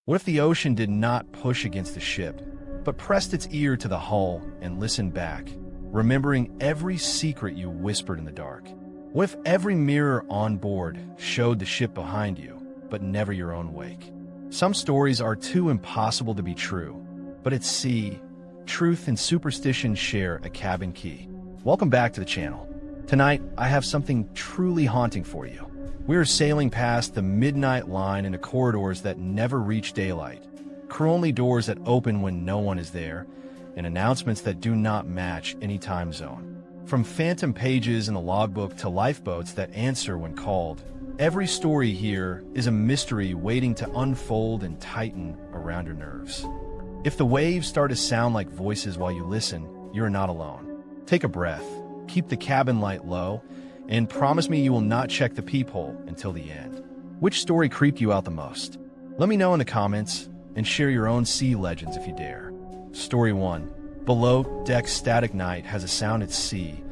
What if the ocean did not push against the ship, but pressed its ear to the hull and listened back, remembering every secret you whispered in the dark? What if every mirror on board showed the ship behind you, but never your own wake? Some stories are too impossible to be true, but at sea, truth and superstition share a cabin key. Welcome back to the channel. Tonight, I have something truly haunting for you. We are sailing past the midnight line into corridors that never reach daylight, crew-only doors that open when no one is there, and announcements that do not match any time zone. From phantom pages in the logbook to lifeboats that answer when called, every story here is a mystery waiting to unfold and tighten around your nerves. If the waves start to sound like voices while you listen, you're not alone. Take a breath, keep the cabin light low, and promise me you will not check the peephole until the end. Which story creeped you out the most? Let me know in the comments, and share your own sea legends if you dare. Story 1. Below deck static night has a sound at sea,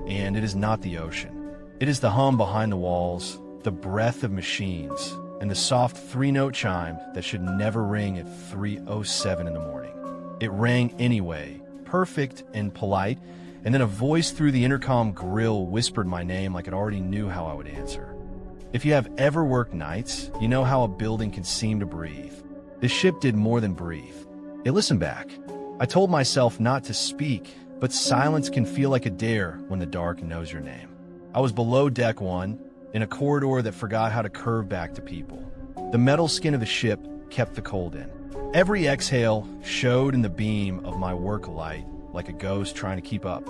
and it is not the ocean. It is the hum behind the walls, the breath of machines, and the soft three-note chime that should never ring at 3:07 in the morning. It rang anyway, perfect and polite, and then a voice through the intercom grill whispered my name like it already knew how I would answer. If you have ever worked nights, you know how a building can seem to breathe. The ship did more than breathe. It listened back. I told myself not to speak, but silence can feel like a dare when the dark knows your name. I was below deck 1, in a corridor that forgot how to curve back to people. The metal skin of the ship kept the cold in. Every exhale showed in the beam of my work light like a ghost trying to keep up.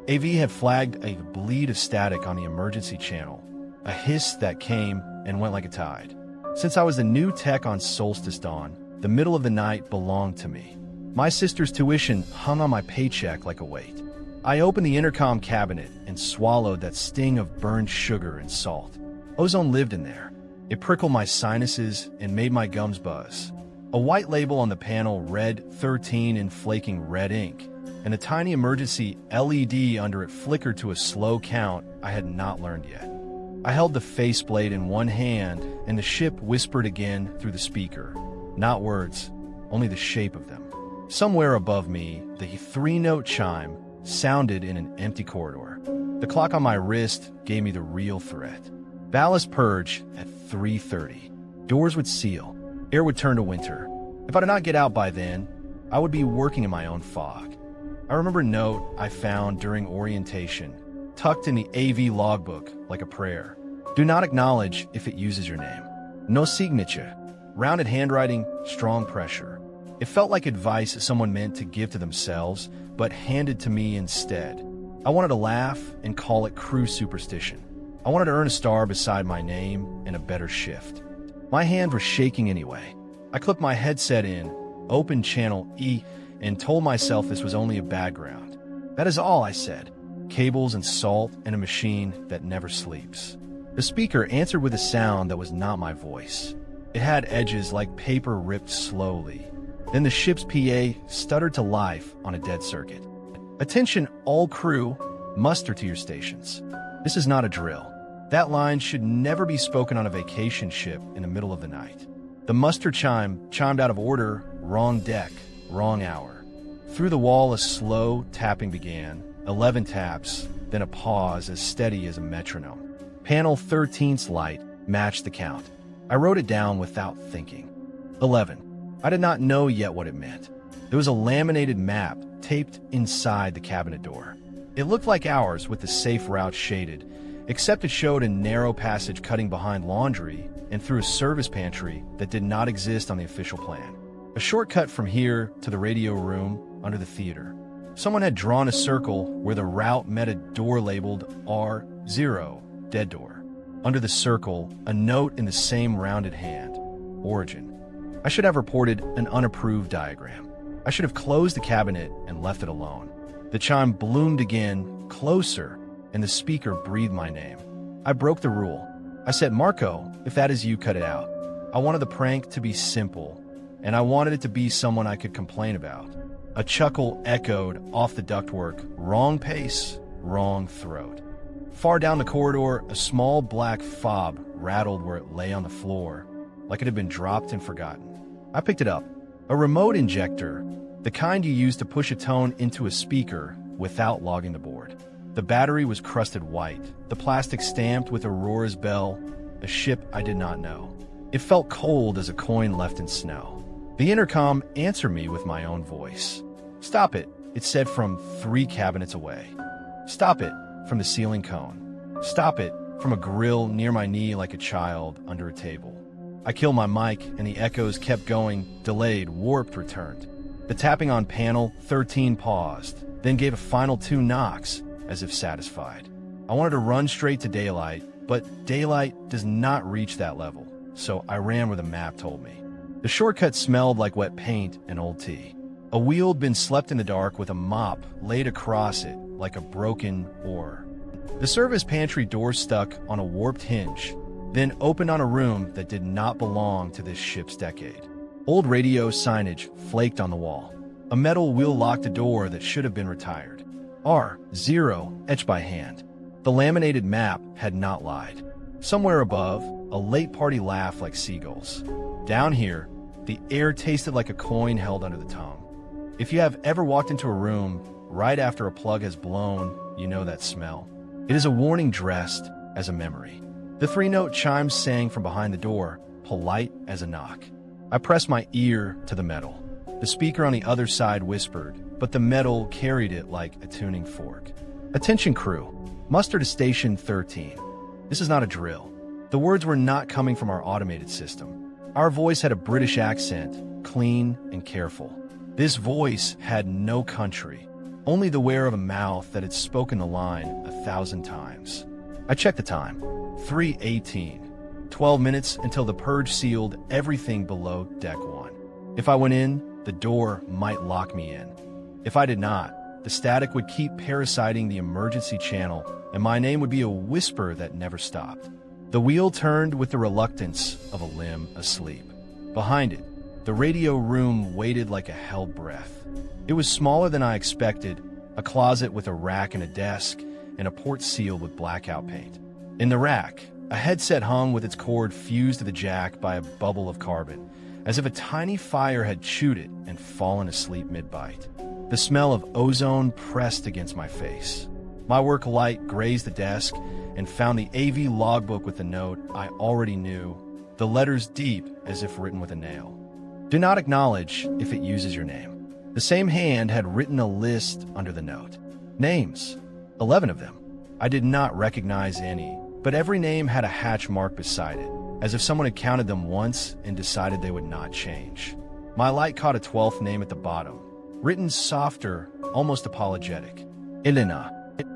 AV had flagged a bleed of static on the emergency channel, a hiss that came and went like a tide. Since I was the new tech on Solstice Dawn, the middle of the night belonged to me. My sister's tuition hung on my paycheck like a weight. I opened the intercom cabinet and swallowed that sting of burned sugar and salt. Ozone lived in there. It prickled my sinuses and made my gums buzz. A white label on the panel read 13 in flaking red ink, and the tiny emergency LED under it flickered to a slow count I had not learned yet. I held the faceplate in one hand, and the ship whispered again through the speaker. Not words, only the shape of them. Somewhere above me, the three-note chime sounded in an empty corridor. The clock on my wrist gave me the real threat. Ballast purge at 3:30. Doors would seal. Air would turn to winter. If I did not get out by then, I would be working in my own fog. I remember a note I found during orientation, tucked in the AV logbook like a prayer. Do not acknowledge if it uses your name. No signature. Rounded handwriting, strong pressure. It felt like advice someone meant to give to themselves, but handed to me instead. I wanted to laugh and call it crew superstition. I wanted to earn a star beside my name and a better shift. My hand was shaking anyway. I clipped my headset in, opened channel E, and told myself this was only a background. That is all I said. Cables and salt and a machine that never sleeps. The speaker answered with a sound that was not my voice. It had edges like paper ripped slowly. Then the ship's PA stuttered to life on a dead circuit. Attention all crew, muster to your stations. This is not a drill. That line should never be spoken on a vacation ship in the middle of the night. The muster chime chimed out of order, wrong deck, wrong hour. Through the wall a slow tapping began, 11 taps, then a pause as steady as a metronome. Panel 13's light matched the count. I wrote it down without thinking. 11. I did not know yet what it meant. There was a laminated map taped inside the cabinet door. It looked like ours with the safe route shaded, except it showed a narrow passage cutting behind laundry and through a service pantry that did not exist on the official plan. A shortcut from here to the radio room under the theater. Someone had drawn a circle where the route met a door labeled R0, dead door. Under the circle, a note in the same rounded hand, origin. I should have reported an unapproved diagram. I should have closed the cabinet and left it alone. The chime bloomed again, closer, and the speaker breathed my name. I broke the rule. I said, Marco, if that is you, cut it out. I wanted the prank to be simple, and I wanted it to be someone I could complain about. A chuckle echoed off the ductwork, wrong pace, wrong throat. Far down the corridor, a small black fob rattled where it lay on the floor, like it had been dropped and forgotten. I picked it up. A remote injector, the kind you use to push a tone into a speaker without logging the board. The battery was crusted white, the plastic stamped with Aurora's bell, a ship I did not know. It felt cold as a coin left in snow. The intercom answered me with my own voice. "Stop it," it said from 3 cabinets away. "Stop it," from the ceiling cone. "Stop it," from a grill near my knee like a child under a table. I killed my mic, and the echoes kept going, delayed, warped, returned. The tapping on panel 13 paused, then gave a final 2 knocks, as if satisfied. I wanted to run straight to daylight, but daylight does not reach that level, so I ran where the map told me. The shortcut smelled like wet paint and old tea. A wheel had been slept in the dark with a mop laid across it like a broken oar. The service pantry door stuck on a warped hinge, then opened on a room that did not belong to this ship's decade. Old radio signage flaked on the wall. A metal wheel locked a door that should have been retired. R0 etched by hand. The laminated map had not lied. Somewhere above, a late party laughed like seagulls. Down here, the air tasted like a coin held under the tongue. If you have ever walked into a room right after a plug has blown, you know that smell. It is a warning dressed as a memory. The 3-note chimes sang from behind the door, polite as a knock. I pressed my ear to the metal. The speaker on the other side whispered, but the metal carried it like a tuning fork. "Attention crew, muster to station 13. This is not a drill." The words were not coming from our automated system. Our voice had a British accent, clean and careful. This voice had no country, only the wear of a mouth that had spoken the line 1,000 times. I checked the time. 3:18. 12 minutes until the purge sealed everything below Deck 1. If I went in, the door might lock me in. If I did not, the static would keep parasiting the emergency channel, and my name would be a whisper that never stopped. The wheel turned with the reluctance of a limb asleep. Behind it, the radio room waited like a held breath. It was smaller than I expected, a closet with a rack and a desk, and a port sealed with blackout paint. In the rack, a headset hung with its cord fused to the jack by a bubble of carbon, as if a tiny fire had chewed it and fallen asleep mid-bite. The smell of ozone pressed against my face. My work light grazed the desk and found the AV logbook with the note I already knew, the letters deep as if written with a nail. "Do not acknowledge if it uses your name." The same hand had written a list under the note. Names. 11 of them. I did not recognize any, but every name had a hatch mark beside it, as if someone had counted them once and decided they would not change. My light caught a 12th name at the bottom, written softer, almost apologetic. Elena.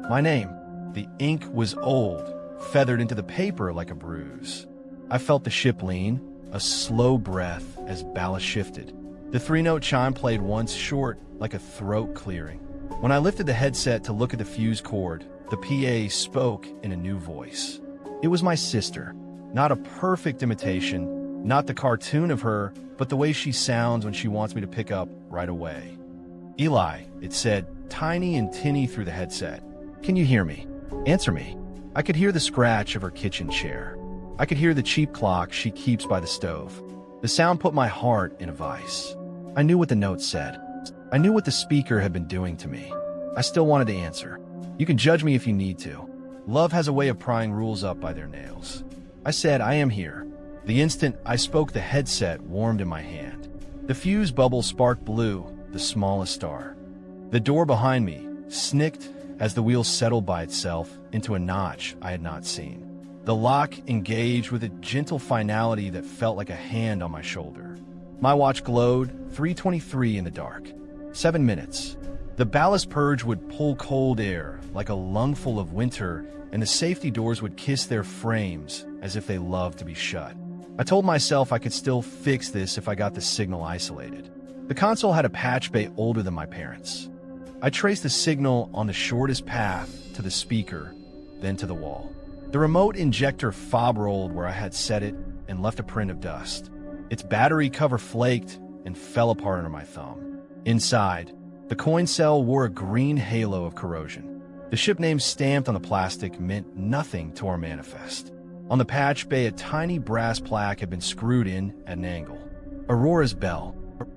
My name. The ink was old, feathered into the paper like a bruise. I felt the ship lean, a slow breath as ballast shifted. The 3-note chime played once short, like a throat clearing. When I lifted the headset to look at the fuse cord, the PA spoke in a new voice. It was my sister. Not a perfect imitation, not the cartoon of her, but the way she sounds when she wants me to pick up right away. "Eli," it said, tiny and tinny through the headset. "Can you hear me? Answer me." I could hear the scratch of her kitchen chair. I could hear the cheap clock she keeps by the stove. The sound put my heart in a vice. I knew what the note said. I knew what the speaker had been doing to me. I still wanted to answer. "You can judge me if you need to. Love has a way of prying rules up by their nails." I said, "I am here." The instant I spoke, the headset warmed in my hand. The fuse bubble sparked blue, the smallest star. The door behind me snicked as the wheel settled by itself into a notch I had not seen. The lock engaged with a gentle finality that felt like a hand on my shoulder. My watch glowed, 3:23 in the dark. 7 minutes. The ballast purge would pull cold air like a lungful of winter, and the safety doors would kiss their frames as if they loved to be shut. I told myself I could still fix this if I got the signal isolated. The console had a patch bay older than my parents'. I traced the signal on the shortest path to the speaker, then to the wall. The remote injector fob rolled where I had set it and left a print of dust. Its battery cover flaked and fell apart under my thumb. Inside, the coin cell wore a green halo of corrosion. The ship name stamped on the plastic meant nothing to our manifest. On the patch bay, a tiny brass plaque had been screwed in at an angle. Aurora's bell.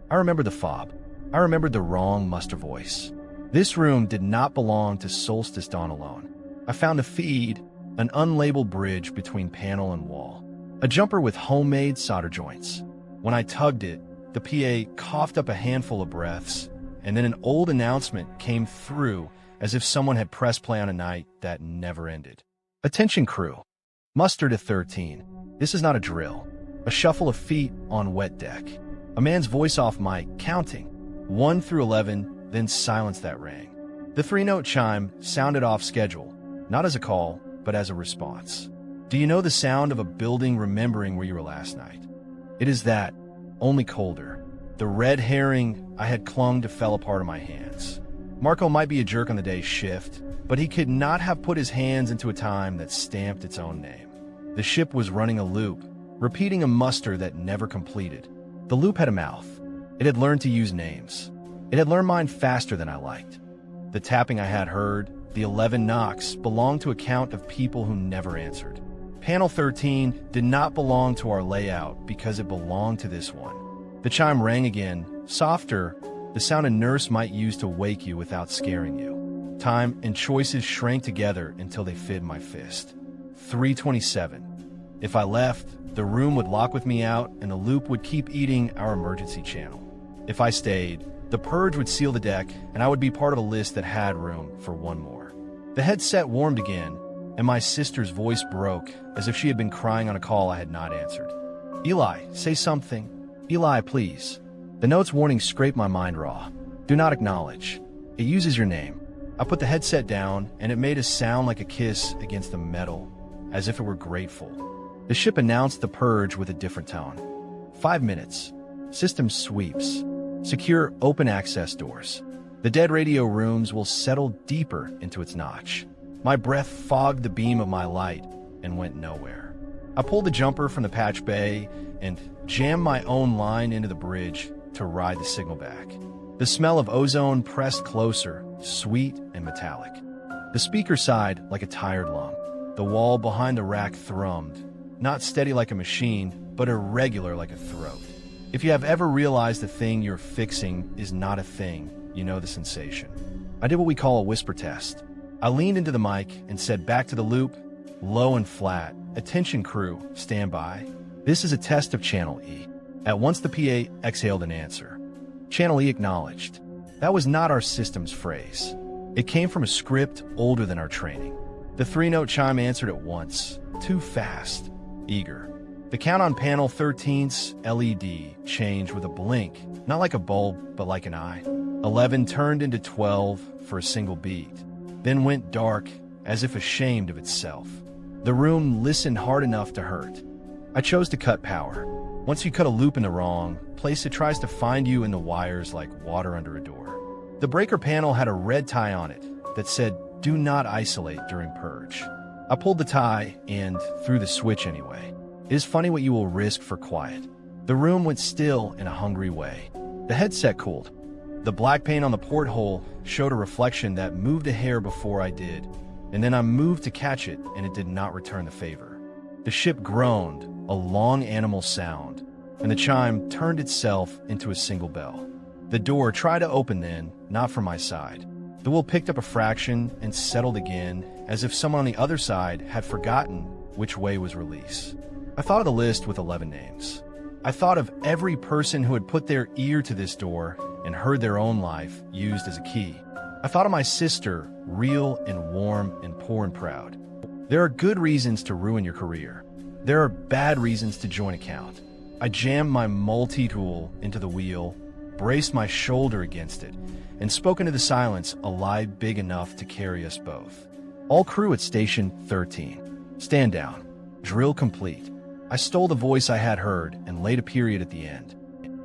I remembered the fob. I remembered the wrong muster voice. This room did not belong to Solstice Dawn alone. I found a feed, an unlabeled bridge between panel and wall. A jumper with homemade solder joints. When I tugged it, the PA coughed up a handful of breaths, and then an old announcement came through as if someone had pressed play on a night that never ended. Attention crew. Muster to 13. This is not a drill. A shuffle of feet on wet deck. A man's voice off mic, counting. 1 through 11, then silence that rang. The 3-note chime sounded off schedule, not as a call, but as a response. Do you know the sound of a building remembering where you were last night? It is that, only colder. The red herring I had clung to fell apart in my hands. Marco might be a jerk on the day's shift, but he could not have put his hands into a time that stamped its own name. The ship was running a loop, repeating a muster that never completed. The loop had a mouth. It had learned to use names. It had learned mine faster than I liked. The tapping I had heard, the 11 knocks, belonged to a count of people who never answered. Panel 13 did not belong to our layout because it belonged to this one. The chime rang again, softer, the sound a nurse might use to wake you without scaring you. Time and choices shrank together until they fit my fist. 3:27. If I left, the room would lock with me out and the loop would keep eating our emergency channel. If I stayed, the purge would seal the deck and I would be part of a list that had room for one more. The headset warmed again, and my sister's voice broke as if she had been crying on a call I had not answered. Eli, say something. Eli, please. The note's warning scraped my mind raw. Do not acknowledge. It uses your name. I put the headset down, and it made a sound like a kiss against the metal, as if it were grateful. The ship announced the purge with a different tone. 5 minutes. System sweeps. Secure open access doors. The dead radio rooms will settle deeper into its notch. My breath fogged the beam of my light and went nowhere. I pulled the jumper from the patch bay and jammed my own line into the bridge to ride the signal back. The smell of ozone pressed closer, sweet and metallic. The speaker sighed like a tired lump. The wall behind the rack thrummed, not steady like a machine, but irregular like a throat. If you have ever realized the thing you're fixing is not a thing, you know the sensation. I did what we call a whisper test. I leaned into the mic and said back to the loop, low and flat, "Attention crew, stand by. This is a test of Channel E." At once the PA exhaled an answer. Channel E acknowledged. That was not our system's phrase. It came from a script older than our training. The 3-note chime answered at once, too fast, eager. The count on panel 13's LED changed with a blink, not like a bulb, but like an eye. 11 turned into 12 for a single beat, then went dark as if ashamed of itself. The room listened hard enough to hurt. I chose to cut power. Once you cut a loop in the wrong place, it tries to find you in the wires like water under a door. The breaker panel had a red tie on it that said, "Do not isolate during purge." I pulled the tie and threw the switch anyway. It is funny what you will risk for quiet. The room went still in a hungry way. The headset cooled. The black paint on the porthole showed a reflection that moved a hair before I did, and then I moved to catch it and it did not return the favor. The ship groaned, a long animal sound, and the chime turned itself into a single bell. The door tried to open then, not from my side. The wheel picked up a fraction and settled again, as if someone on the other side had forgotten which way was release. I thought of the list with 11 names. I thought of every person who had put their ear to this door and heard their own life used as a key. I thought of my sister, real and warm and poor and proud. There are good reasons to ruin your career. There are bad reasons to join a count. I jammed my multi-tool into the wheel, braced my shoulder against it, and spoke into the silence, a lie big enough to carry us both. All crew at Station 13. Stand down. Drill complete. I stole the voice I had heard and laid a period at the end.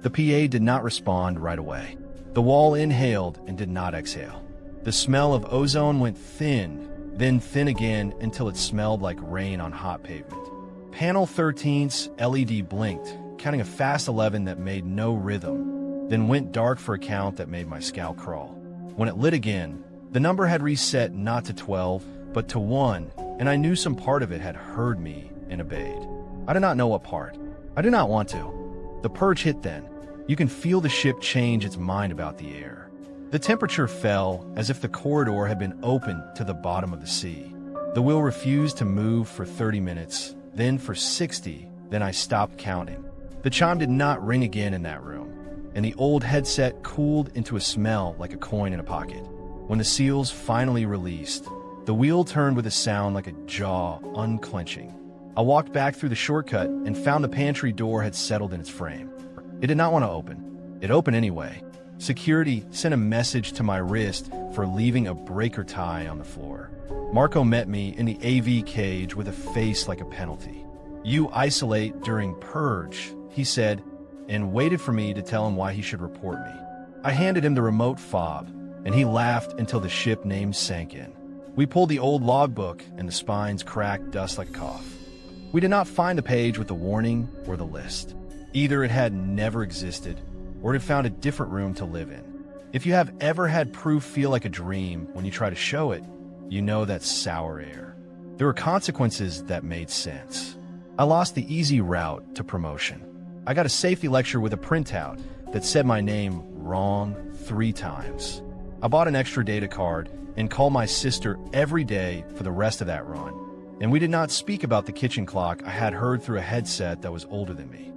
The PA did not respond right away. The wall inhaled and did not exhale. The smell of ozone went thin, then thin again until it smelled like rain on hot pavement. Panel 13's LED blinked, counting a fast 11 that made no rhythm, then went dark for a count that made my scalp crawl. When it lit again, the number had reset not to 12, but to 1, and I knew some part of it had heard me and obeyed. I do not know what part. I do not want to. The purge hit then. You can feel the ship change its mind about the air. The temperature fell as if the corridor had been opened to the bottom of the sea. The wheel refused to move for 30 minutes, then for 60, then I stopped counting. The chime did not ring again in that room, and the old headset cooled into a smell like a coin in a pocket. When the seals finally released, the wheel turned with a sound like a jaw unclenching. I walked back through the shortcut and found the pantry door had settled in its frame. It did not want to open. It opened anyway. Security sent a message to my wrist for leaving a breaker tie on the floor. Marco met me in the AV cage with a face like a penalty. "You isolate during purge," he said, and waited for me to tell him why he should report me. I handed him the remote fob, and he laughed until the ship name sank in. We pulled the old logbook, and the spines cracked dust like a cough. We did not find the page with the warning or the list. Either it had never existed, or it had found a different room to live in. If you have ever had proof feel like a dream when you try to show it, you know that's sour air. There were consequences that made sense. I lost the easy route to promotion. I got a safety lecture with a printout that said my name wrong 3 times. I bought an extra data card and called my sister every day for the rest of that run. And we did not speak about the kitchen clock I had heard through a headset that was older than me.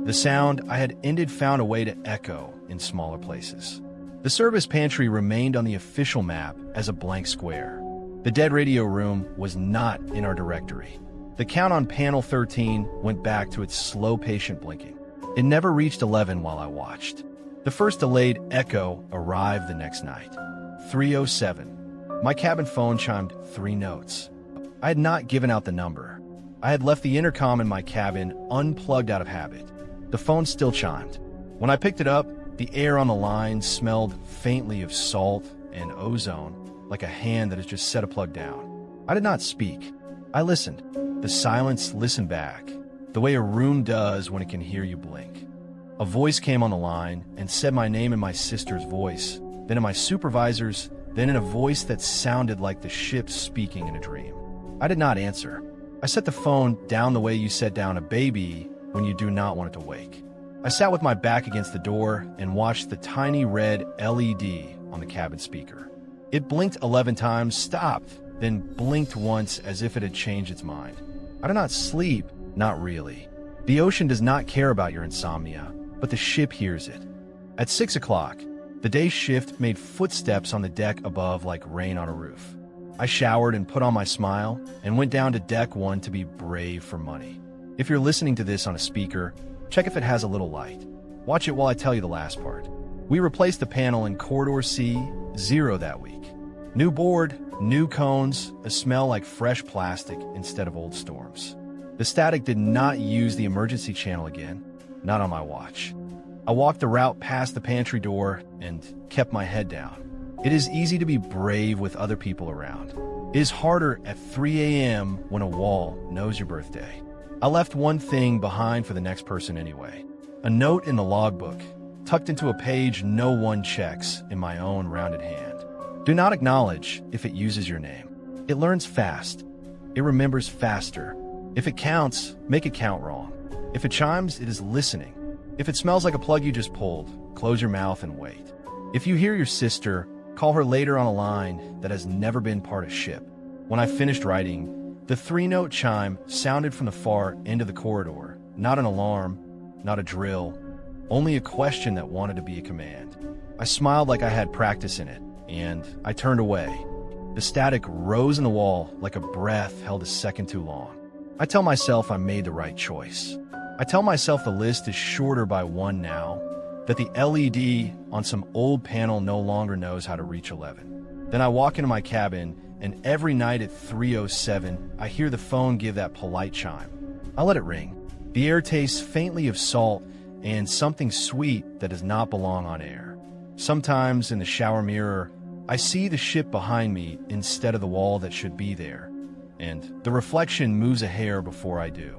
The sound I had ended found a way to echo in smaller places. The service pantry remained on the official map as a blank square. The dead radio room was not in our directory. The count on panel 13 went back to its slow, patient blinking. It never reached 11 while I watched. The first delayed echo arrived the next night. 3:07. My cabin phone chimed 3 notes. I had not given out the number. I had left the intercom in my cabin unplugged out of habit. The phone still chimed. When I picked it up, the air on the line smelled faintly of salt and ozone, like a hand that has just set a plug down. I did not speak. I listened. The silence listened back, the way a room does when it can hear you blink. A voice came on the line and said my name in my sister's voice, then in my supervisor's, then in a voice that sounded like the ship speaking in a dream. I did not answer. I set the phone down the way you set down a baby when you do not want it to wake. I sat with my back against the door and watched the tiny red LED on the cabin speaker. It blinked 11 times, stopped, then blinked once as if it had changed its mind. I do not sleep, not really. The ocean does not care about your insomnia, but the ship hears it. At 6 o'clock, the day shift made footsteps on the deck above like rain on a roof. I showered and put on my smile and went down to deck 1 to be brave for money. If you're listening to this on a speaker, check if it has a little light. Watch it while I tell you the last part. We replaced the panel in Corridor C0 that week. New board, new cones, a smell like fresh plastic instead of old storms. The static did not use the emergency channel again, not on my watch. I walked the route past the pantry door and kept my head down. It is easy to be brave with other people around. It is harder at 3 a.m. when a wall knows your birthday. I left one thing behind for the next person anyway. A note in the logbook, tucked into a page no one checks in my own rounded hand. Do not acknowledge if it uses your name. It learns fast. It remembers faster. If it counts, make it count wrong. If it chimes, it is listening. If it smells like a plug you just pulled, close your mouth and wait. If you hear your sister, call her later on a line that has never been part of ship. When I finished writing, the 3-note chime sounded from the far end of the corridor. Not an alarm, not a drill, only a question that wanted to be a command. I smiled like I had practice in it, and I turned away. The static rose in the wall like a breath held a second too long. I tell myself I made the right choice. I tell myself the list is shorter by 1 now, that the LED on some old panel no longer knows how to reach 11. Then I walk into my cabin, and every night at 3:07, I hear the phone give that polite chime. I let it ring. The air tastes faintly of salt and something sweet that does not belong on air. Sometimes in the shower mirror, I see the ship behind me instead of the wall that should be there, and the reflection moves a hair before I do.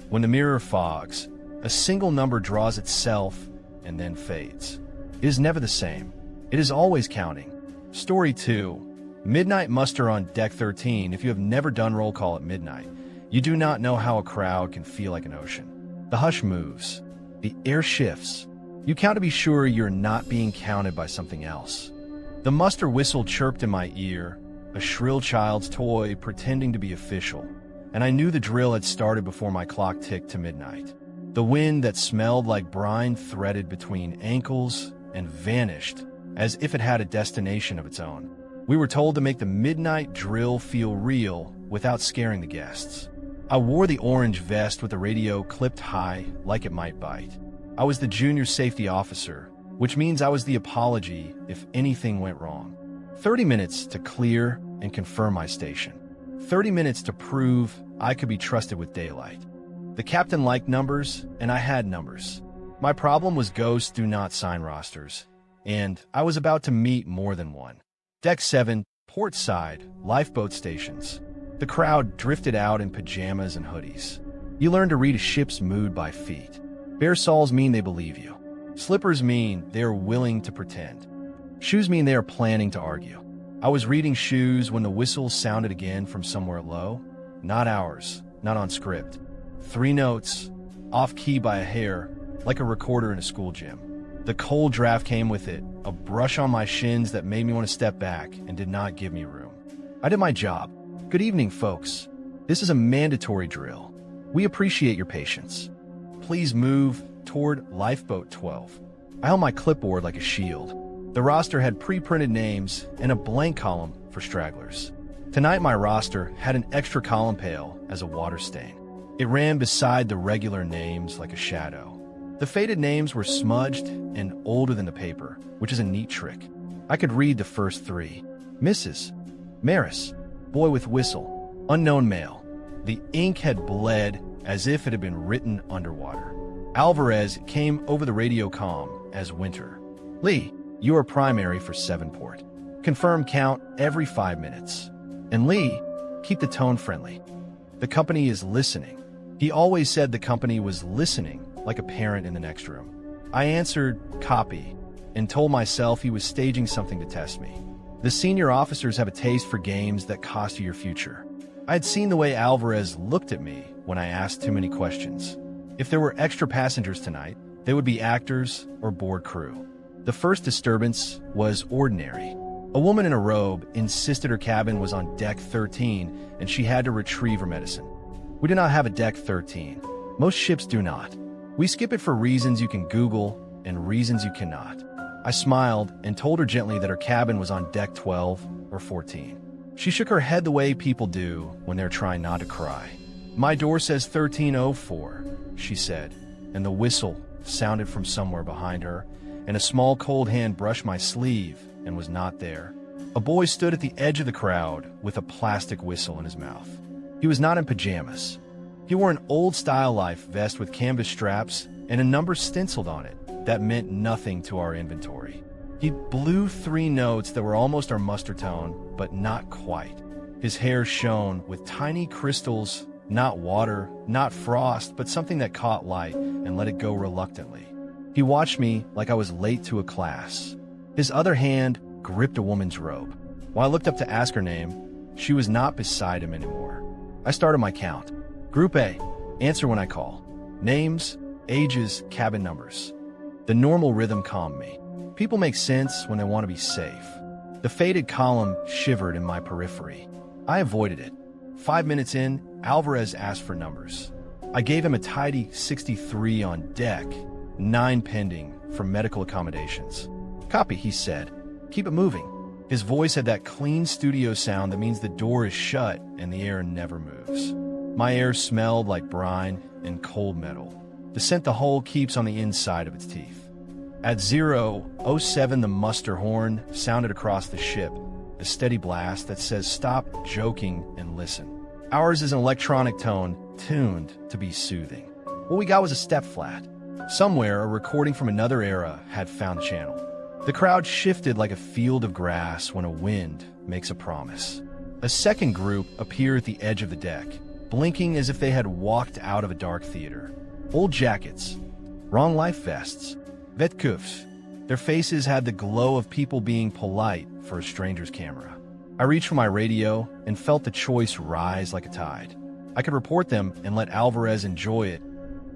When the mirror fogs, a single number draws itself and then fades. It is never the same. It is always counting. Story 2. Midnight muster on deck 13. If you have never done roll call at midnight, you do not know how a crowd can feel like an ocean. The hush moves. The air shifts. You count to be sure you're not being counted by something else. The muster whistle chirped in my ear, a shrill child's toy pretending to be official, and I knew the drill had started before my clock ticked to midnight. The wind that smelled like brine threaded between ankles and vanished as if it had a destination of its own. We were told to make the midnight drill feel real without scaring the guests. I wore the orange vest with the radio clipped high like it might bite. I was the junior safety officer, which means I was the apology if anything went wrong. 30 minutes to clear and confirm my station. 30 minutes to prove I could be trusted with daylight. The captain liked numbers, and I had numbers. My problem was ghosts do not sign rosters, and I was about to meet more than one. Deck 7, port side, lifeboat stations. The crowd drifted out in pajamas and hoodies. You learn to read a ship's mood by feet. Bare soles mean they believe you. Slippers mean they are willing to pretend. Shoes mean they are planning to argue. I was reading shoes when the whistle sounded again from somewhere low. Not ours, not on script. 3 notes, off-key by a hair, like a recorder in a school gym. The cold draft came with it, a brush on my shins that made me want to step back and did not give me room. I did my job. Good evening, folks. This is a mandatory drill. We appreciate your patience. Please move toward Lifeboat 12. I held my clipboard like a shield. The roster had pre-printed names and a blank column for stragglers. Tonight my roster had an extra column pale as a water stain. It ran beside the regular names like a shadow. The faded names were smudged and older than the paper, which is a neat trick. I could read the first 3. Mrs. Maris, boy with whistle, unknown male. The ink had bled as if it had been written underwater. Alvarez came over the radio comm as Winter. Lee, you are primary for 7 port. Confirm count every 5 minutes. And Lee, keep the tone friendly. The company is listening. He always said the company was listening, like a parent in the next room. I answered, copy, and told myself he was staging something to test me. The senior officers have a taste for games that cost you your future. I had seen the way Alvarez looked at me when I asked too many questions. If there were extra passengers tonight, they would be actors or board crew. The first disturbance was ordinary. A woman in a robe insisted her cabin was on deck 13 and she had to retrieve her medicine. We do not have a deck 13. Most ships do not. We skip it for reasons you can Google and reasons you cannot. I smiled and told her gently that her cabin was on deck 12 or 14. She shook her head the way people do when they're trying not to cry. My door says 1304, she said, and the whistle sounded from somewhere behind her, and a small cold hand brushed my sleeve and was not there. A boy stood at the edge of the crowd with a plastic whistle in his mouth. He was not in pajamas. He wore an old-style life vest with canvas straps and a number stenciled on it that meant nothing to our inventory. He blew 3 notes that were almost our muster tone, but not quite. His hair shone with tiny crystals, not water, not frost, but something that caught light and let it go reluctantly. He watched me like I was late to a class. His other hand gripped a woman's robe. While I looked up to ask her name, she was not beside him anymore. I started my count. Group A, answer when I call. Names, ages, cabin numbers. The normal rhythm calmed me. People make sense when they want to be safe. The faded column shivered in my periphery. I avoided it. 5 minutes in, Alvarez asked for numbers. I gave him a tidy 63 on deck, 9 pending for medical accommodations. Copy, he said. Keep it moving. His voice had that clean studio sound that means the door is shut and the air never moves. My air smelled like brine and cold metal, the scent the hull keeps on the inside of its teeth. At 0:07, the muster horn sounded across the ship, a steady blast that says stop joking and listen. Ours is an electronic tone tuned to be soothing. What we got was a step flat. Somewhere, a recording from another era had found a channel. The crowd shifted like a field of grass when a wind makes a promise. A second group appeared at the edge of the deck, blinking as if they had walked out of a dark theater. Old jackets, wrong life vests, vetkufs. Their faces had the glow of people being polite for a stranger's camera. I reached for my radio and felt the choice rise like a tide. I could report them and let Alvarez enjoy it,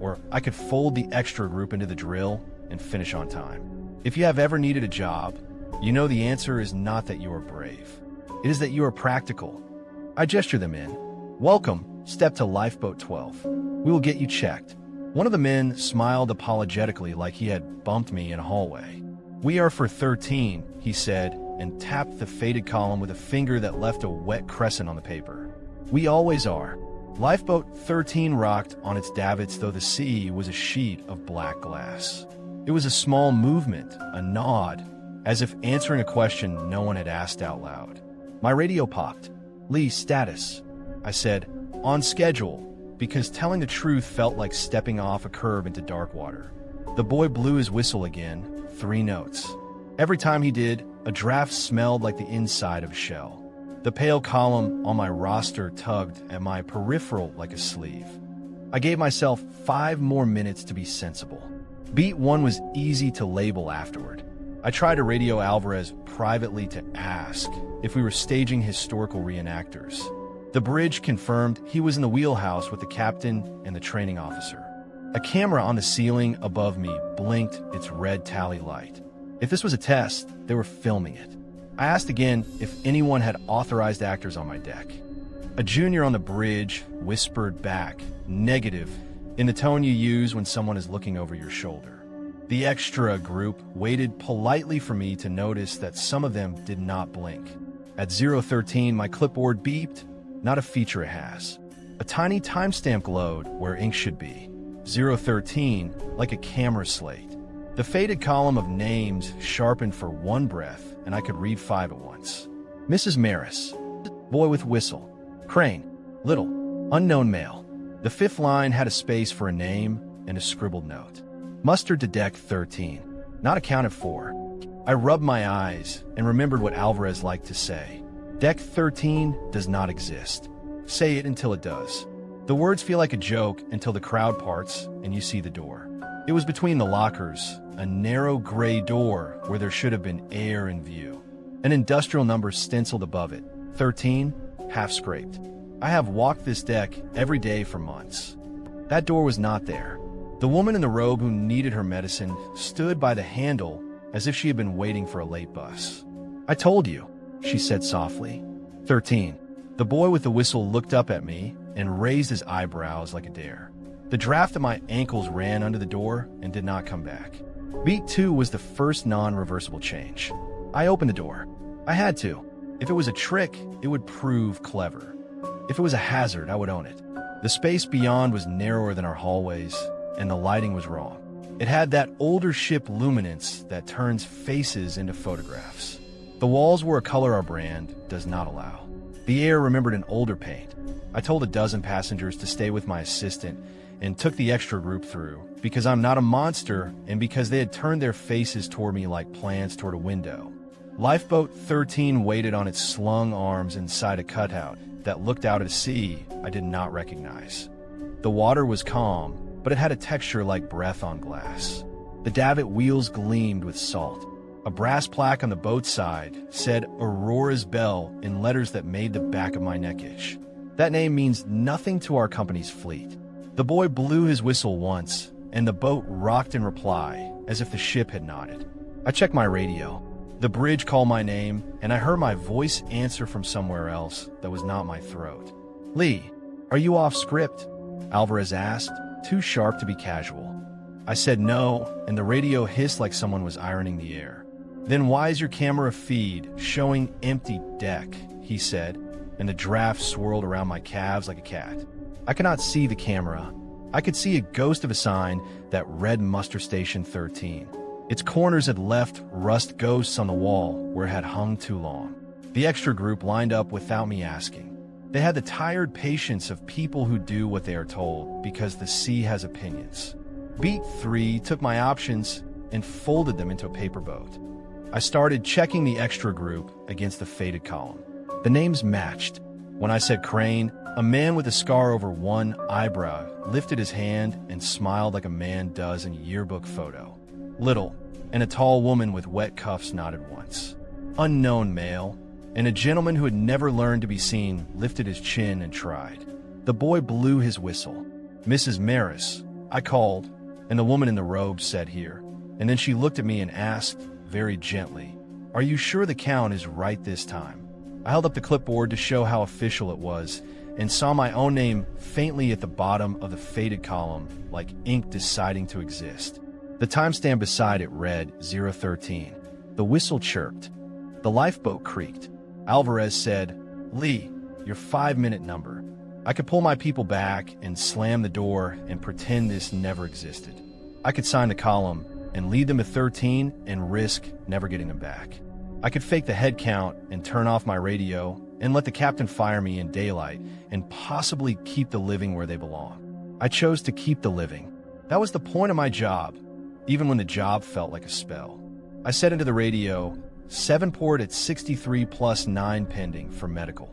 or I could fold the extra group into the drill and finish on time. If you have ever needed a job, you know the answer is not that you are brave. It is that you are practical. I gesture them in. Welcome, step to Lifeboat 12. We will get you checked. One of the men smiled apologetically like he had bumped me in a hallway. We are for 13, he said, and tapped the faded column with a finger that left a wet crescent on the paper. We always are. Lifeboat 13 rocked on its davits, though the sea was a sheet of black glass. It was a small movement, a nod, as if answering a question no one had asked out loud. My radio popped. Lee, status. I said, on schedule, because telling the truth felt like stepping off a curb into dark water. The boy blew his whistle again, 3 notes. Every time he did, a draft smelled like the inside of a shell. The pale column on my roster tugged at my peripheral like a sleeve. I gave myself 5 more minutes to be sensible. Beat 1 was easy to label afterward. I tried to radio Alvarez privately to ask if we were staging historical reenactors. The bridge confirmed he was in the wheelhouse with the captain and the training officer. A camera on the ceiling above me blinked its red tally light. If this was a test, they were filming it. I asked again if anyone had authorized actors on my deck. A junior on the bridge whispered back, negative, in the tone you use when someone is looking over your shoulder. The extra group waited politely for me to notice that some of them did not blink. At 0:13, my clipboard beeped, not a feature it has. A tiny timestamp glowed where ink should be. 0:13, like a camera slate. The faded column of names sharpened for one breath, and I could read 5 at once. Mrs. Maris, boy with whistle. Crane, little, unknown male. The 5th line had a space for a name and a scribbled note. Mustered to deck 13, not accounted for. I rubbed my eyes and remembered what Alvarez liked to say. Deck 13 does not exist. Say it until it does. The words feel like a joke until the crowd parts and you see the door. It was between the lockers, a narrow gray door where there should have been air in view. An industrial number stenciled above it, 13, half scraped. I have walked this deck every day for months. That door was not there. The woman in the robe who needed her medicine stood by the handle as if she had been waiting for a late bus. I told you, she said softly. 13. The boy with the whistle looked up at me and raised his eyebrows like a dare. The draft at my ankles ran under the door and did not come back. Beat 2 was the first non-reversible change. I opened the door. I had to. If it was a trick, it would prove clever. If it was a hazard, I would own it. The space beyond was narrower than our hallways, and the lighting was wrong. It had that older ship luminance that turns faces into photographs. The walls were a color our brand does not allow. The air remembered an older paint. I told a dozen passengers to stay with my assistant and took the extra group through because I'm not a monster and because they had turned their faces toward me like plants toward a window. Lifeboat 13 waited on its slung arms inside a cutout that looked out at a sea I did not recognize. The water was calm, but it had a texture like breath on glass. The davit wheels gleamed with salt. A brass plaque on the boat's side said Aurora's Bell in letters that made the back of my neck itch. That name means nothing to our company's fleet. The boy blew his whistle once, and the boat rocked in reply, as if the ship had nodded. I checked my radio. The bridge called my name, and I heard my voice answer from somewhere else that was not my throat. Lee, are you off script? Alvarez asked, too sharp to be casual. I said no, and the radio hissed like someone was ironing the air. Then why is your camera feed showing empty deck, he said, and the draft swirled around my calves like a cat. I could not see the camera. I could see a ghost of a sign that read Muster Station 13. Its corners had left rust ghosts on the wall where it had hung too long. The extra group lined up without me asking. They had the tired patience of people who do what they are told because the sea has opinions. Beat 3 took my options and folded them into a paper boat. I started checking the extra group against the faded column. The names matched. When I said Crane, a man with a scar over one eyebrow lifted his hand and smiled like a man does in a yearbook photo. Little, and a tall woman with wet cuffs nodded once. Unknown male, and a gentleman who had never learned to be seen lifted his chin and tried. The boy blew his whistle. Mrs. Maris, I called, and the woman in the robe said here. And then she looked at me and asked, very gently, "Are you sure the count is right this time?" I held up the clipboard to show how official it was, and saw my own name faintly at the bottom of the faded column, like ink deciding to exist. The timestamp beside it read 013. The whistle chirped. The lifeboat creaked. Alvarez said, "Lee, your 5-minute number." I could pull my people back and slam the door and pretend this never existed. I could sign the column and lead them to 13 and risk never getting them back. I could fake the head count and turn off my radio and let the captain fire me in daylight and possibly keep the living where they belong. I chose to keep the living. That was the point of my job, even when the job felt like a spell. I said into the radio, 7 port at 63 plus 9 pending for medical.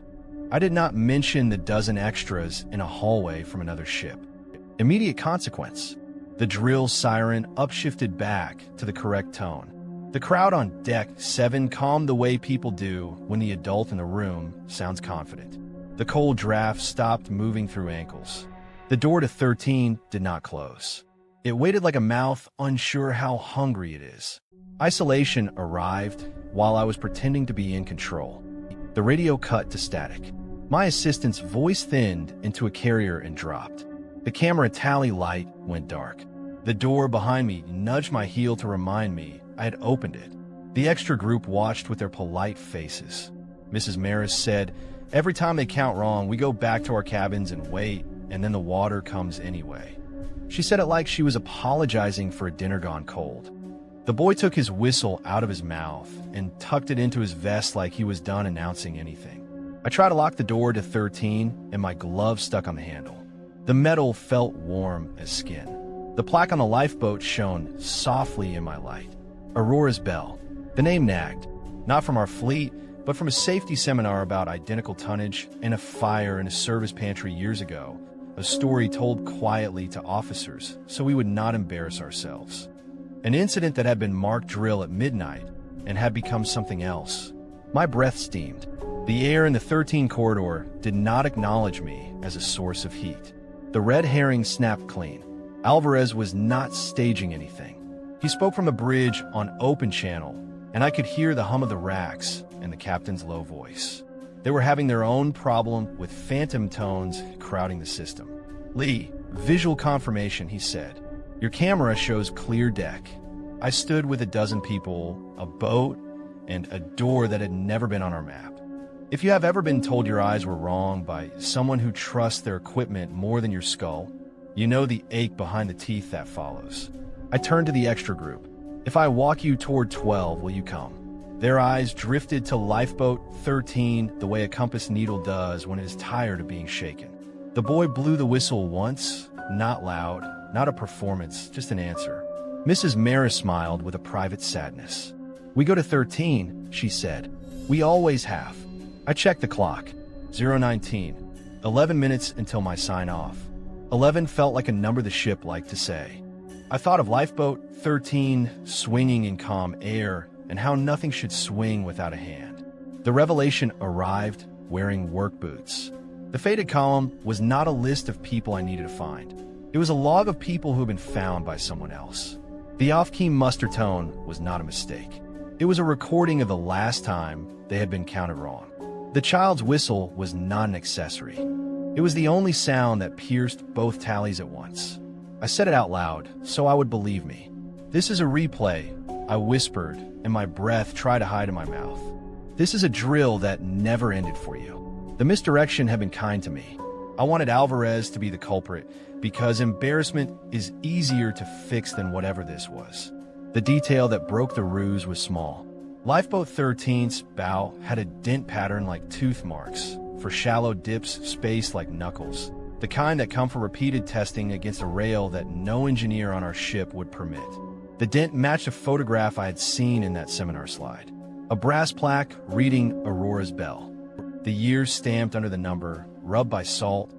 I did not mention the dozen extras in a hallway from another ship. Immediate consequence. The drill siren upshifted back to the correct tone. The crowd on deck 7 calmed the way people do when the adult in the room sounds confident. The cold draft stopped moving through ankles. The door to 13 did not close. It waited like a mouth unsure how hungry it is. Isolation arrived while I was pretending to be in control. The radio cut to static. My assistant's voice thinned into a carrier and dropped. The camera tally light went dark. The door behind me nudged my heel to remind me I had opened it. The extra group watched with their polite faces. Mrs. Maris said, "Every time they count wrong, we go back to our cabins and wait, and then the water comes anyway." She said it like she was apologizing for a dinner gone cold. The boy took his whistle out of his mouth and tucked it into his vest like he was done announcing anything. I tried to lock the door to 13, and my glove stuck on the handle. The metal felt warm as skin. The plaque on the lifeboat shone softly in my light. Aurora's Bell. The name nagged, not from our fleet, but from a safety seminar about identical tonnage and a fire in a service pantry years ago, a story told quietly to officers so we would not embarrass ourselves. An incident that had been marked drill at midnight and had become something else. My breath steamed. The air in the 13 corridor did not acknowledge me as a source of heat. The red herring snapped clean. Alvarez was not staging anything. He spoke from a bridge on open channel, and I could hear the hum of the racks and the captain's low voice. They were having their own problem with phantom tones crowding the system. "Lee, visual confirmation," he said. "Your camera shows clear deck." I stood with a dozen people, a boat, and a door that had never been on our map. If you have ever been told your eyes were wrong by someone who trusts their equipment more than your skull, you know the ache behind the teeth that follows. I turned to the extra group. "If I walk you toward 12, will you come?" Their eyes drifted to Lifeboat 13 the way a compass needle does when it is tired of being shaken. The boy blew the whistle once, not loud, not a performance, just an answer. Mrs. Maris smiled with a private sadness. "We go to 13, she said. "We always have." I checked the clock. 019. 11 minutes until my sign-off. 11 felt like a number the ship liked to say. I thought of Lifeboat 13 swinging in calm air and how nothing should swing without a hand. The revelation arrived wearing work boots. The faded column was not a list of people I needed to find. It was a log of people who had been found by someone else. The off-key muster tone was not a mistake. It was a recording of the last time they had been counted wrong. The child's whistle was not an accessory. It was the only sound that pierced both tallies at once. I said it out loud, so I would believe me. "This is a replay," I whispered, and my breath tried to hide in my mouth. "This is a drill that never ended for you." The misdirection had been kind to me. I wanted Alvarez to be the culprit, because embarrassment is easier to fix than whatever this was. The detail that broke the ruse was small. Lifeboat 13's bow had a dent pattern like tooth marks, for shallow dips spaced like knuckles, the kind that come from repeated testing against a rail that no engineer on our ship would permit. The dent matched a photograph I had seen in that seminar slide. A brass plaque reading Aurora's Bell. The years stamped under the number, rubbed by salt,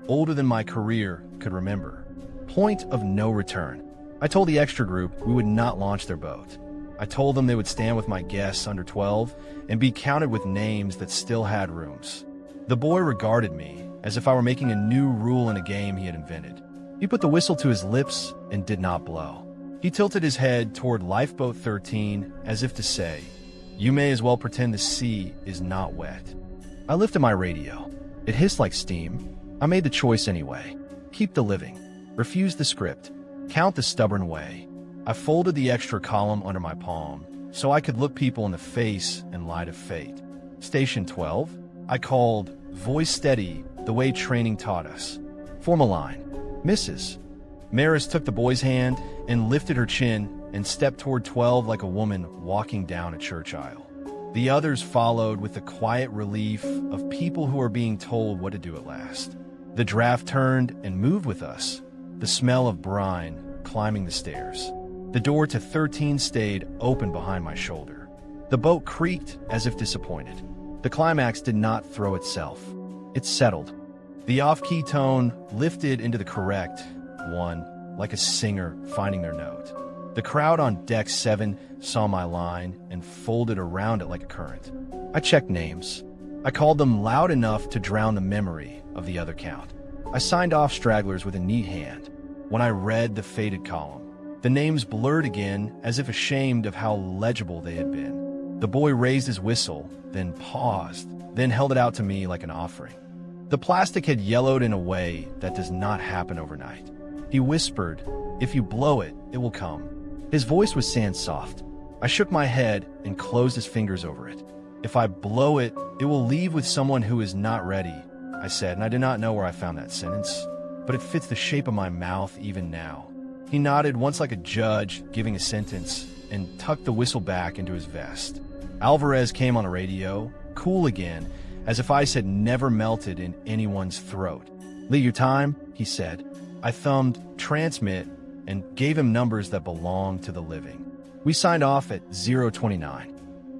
older than my career could remember. Point of no return. I told the extra group we would not launch their boat. I told them they would stand with my guests under 12 and be counted with names that still had rooms. The boy regarded me as if I were making a new rule in a game he had invented. He put the whistle to his lips and did not blow. He tilted his head toward Lifeboat 13 as if to say, "You may as well pretend the sea is not wet." I lifted my radio. It hissed like steam. I made the choice anyway. Keep the living. Refuse the script. Count the stubborn way. I folded the extra column under my palm so I could look people in the face in light of fate. Station 12, I called, voice steady, the way training taught us. Form a line. Mrs. Maris took the boy's hand and lifted her chin and stepped toward 12 like a woman walking down a church aisle. The others followed with the quiet relief of people who are being told what to do at last. The draft turned and moved with us, the smell of brine climbing the stairs. The door to 13 stayed open behind my shoulder. The boat creaked as if disappointed. The climax did not throw itself. It settled. The off-key tone lifted into the correct one, like a singer finding their note. The crowd on deck 7 saw my line and folded around it like a current. I checked names. I called them loud enough to drown the memory of the other count. I signed off stragglers with a neat hand. When I read the faded column, the names blurred again as if ashamed of how legible they had been. The boy raised his whistle, then paused, then held it out to me like an offering. The plastic had yellowed in a way that does not happen overnight. He whispered, "If you blow it, it will come." His voice was sand soft. I shook my head and closed his fingers over it. "If I blow it, it will leave with someone who is not ready," I said, and I did not know where I found that sentence, but it fits the shape of my mouth even now. He nodded once like a judge giving a sentence and tucked the whistle back into his vest. Alvarez came on the radio, cool again, as if ice had never melted in anyone's throat. "Leave your time," he said. I thumbed transmit and gave him numbers that belonged to the living. We signed off at 0:29.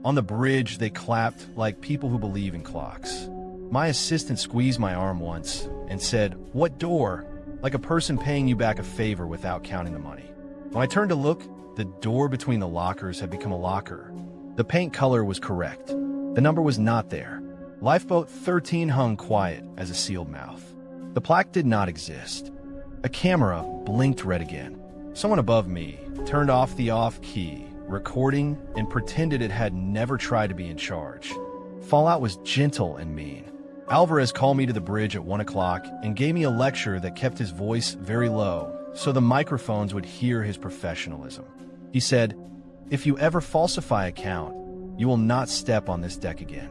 On the bridge, they clapped like people who believe in clocks. My assistant squeezed my arm once and said, "What door?" like a person paying you back a favor without counting the money. When I turned to look, the door between the lockers had become a locker. The paint color was correct. The number was not there. Lifeboat 13 hung quiet as a sealed mouth. The plaque did not exist. A camera blinked red again. Someone above me turned off the off key, recording, and pretended it had never tried to be in charge. Fallout was gentle and mean. Alvarez called me to the bridge at 1 o'clock and gave me a lecture that kept his voice very low so the microphones would hear his professionalism. He said, "If you ever falsify a count, you will not step on this deck again."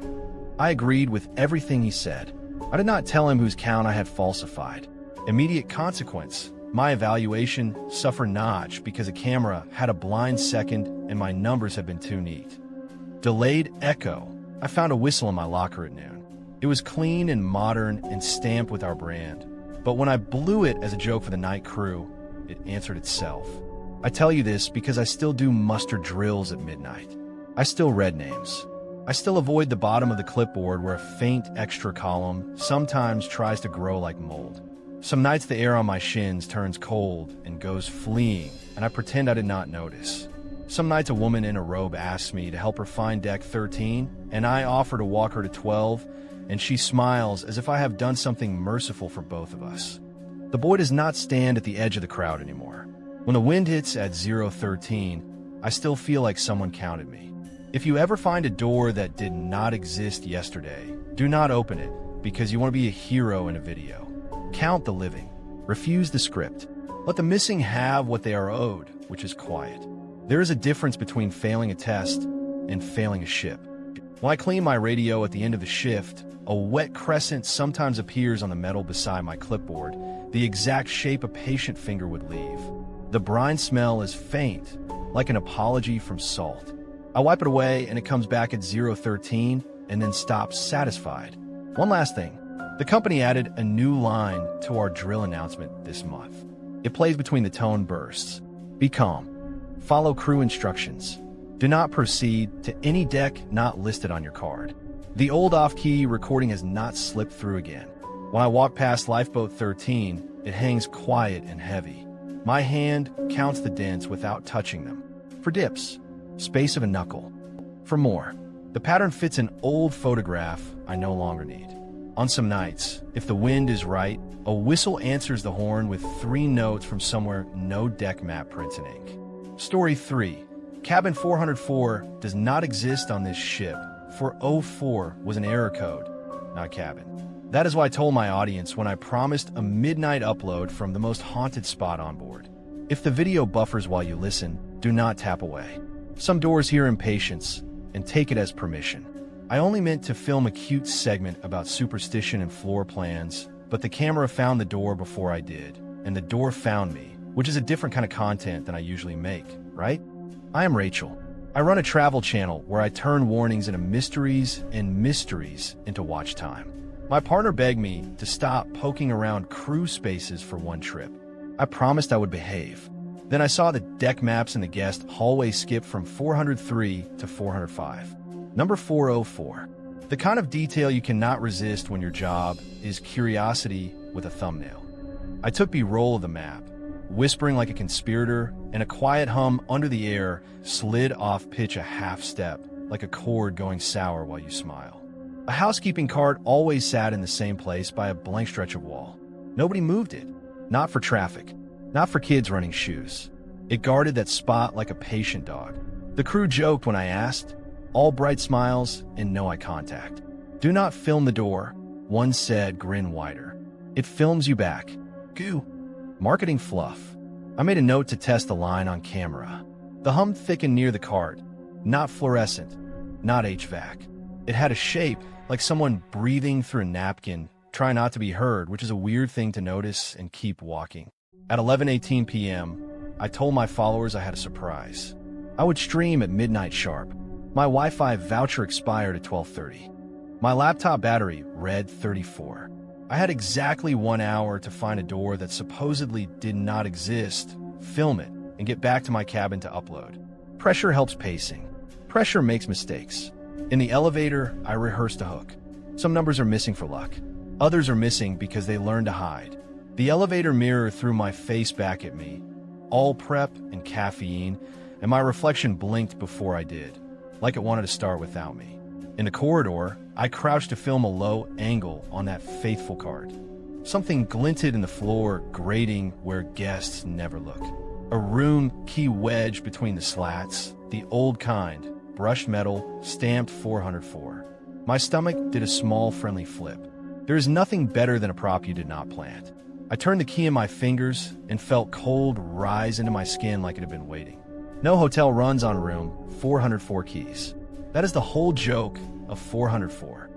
I agreed with everything he said. I did not tell him whose count I had falsified. Immediate consequence, my evaluation suffered notch because a camera had a blind second and my numbers had been too neat. Delayed echo. I found a whistle in my locker at noon. It was clean and modern and stamped with our brand. But when I blew it as a joke for the night crew, it answered itself. I tell you this because I still do muster drills at midnight. I still read names. I still avoid the bottom of the clipboard where a faint extra column sometimes tries to grow like mold. Some nights the air on my shins turns cold and goes fleeing, and I pretend I did not notice. Some nights a woman in a robe asks me to help her find deck 13, and I offer to walk her to 12, and she smiles as if I have done something merciful for both of us. The boy does not stand at the edge of the crowd anymore. When the wind hits at 0:13, I still feel like someone counted me. If you ever find a door that did not exist yesterday, do not open it because you want to be a hero in a video. Count the living. Refuse the script. Let the missing have what they are owed, which is quiet. There is a difference between failing a test and failing a ship. When I clean my radio at the end of the shift, a wet crescent sometimes appears on the metal beside my clipboard, the exact shape a patient finger would leave. The brine smell is faint, like an apology from salt. I wipe it away and it comes back at 0:13 and then stops satisfied. One last thing. The company added a new line to our drill announcement this month. It plays between the tone bursts. Be calm. Follow crew instructions. Do not proceed to any deck not listed on your card. The old off-key recording has not slipped through again. When I walk past Lifeboat 13, it hangs quiet and heavy. My hand counts the dents without touching them. For dips, space of a knuckle. For more, the pattern fits an old photograph I no longer need. On some nights, if the wind is right, a whistle answers the horn with 3 notes from somewhere no deck map prints in ink. Story 3. Cabin 404 does not exist on this ship, for 04 was an error code, not cabin. That is what I told my audience when I promised a midnight upload from the most haunted spot on board. If the video buffers while you listen, do not tap away. Some doors hear impatience, and take it as permission. I only meant to film a cute segment about superstition and floor plans, but the camera found the door before I did, and the door found me, which is a different kind of content than I usually make, right? I am Rachel. I run a travel channel where I turn warnings into mysteries and mysteries into watch time. My partner begged me to stop poking around crew spaces for one trip. I promised I would behave. Then I saw the deck maps in the guest hallway skip from 403 to 405. Number 404. The kind of detail you cannot resist when your job is curiosity with a thumbnail. I took B-roll of the map, whispering like a conspirator, and a quiet hum under the air slid off pitch a half step, like a cord going sour while you smile. A housekeeping cart always sat in the same place by a blank stretch of wall. Nobody moved it. Not for traffic. Not for kids running shoes. It guarded that spot like a patient dog. The crew joked when I asked. All bright smiles and no eye contact. Do not film the door, one said, grin wider. It films you back. Goo. Marketing fluff. I made a note to test the line on camera. The hum thickened near the cart. Not fluorescent. Not HVAC. It had a shape like someone breathing through a napkin, try not to be heard, which is a weird thing to notice and keep walking. At 11:18 p.m., I told my followers I had a surprise. I would stream at midnight sharp. My Wi-Fi voucher expired at 12:30. My laptop battery read 34. I had exactly 1 hour to find a door that supposedly did not exist, film it, and get back to my cabin to upload. Pressure helps pacing. Pressure makes mistakes. In the elevator, I rehearsed a hook. Some numbers are missing for luck. Others are missing because they learned to hide. The elevator mirror threw my face back at me, all prep and caffeine, and my reflection blinked before I did, like it wanted to start without me. In the corridor, I crouched to film a low angle on that faithful card. Something glinted in the floor, grating where guests never look. A room key wedged between the slats, the old kind, brushed metal, stamped 404. My stomach did a small, friendly flip. There is nothing better than a prop you did not plant. I turned the key in my fingers and felt cold rise into my skin like it had been waiting. No hotel runs on room 404 keys. That is the whole joke of 404.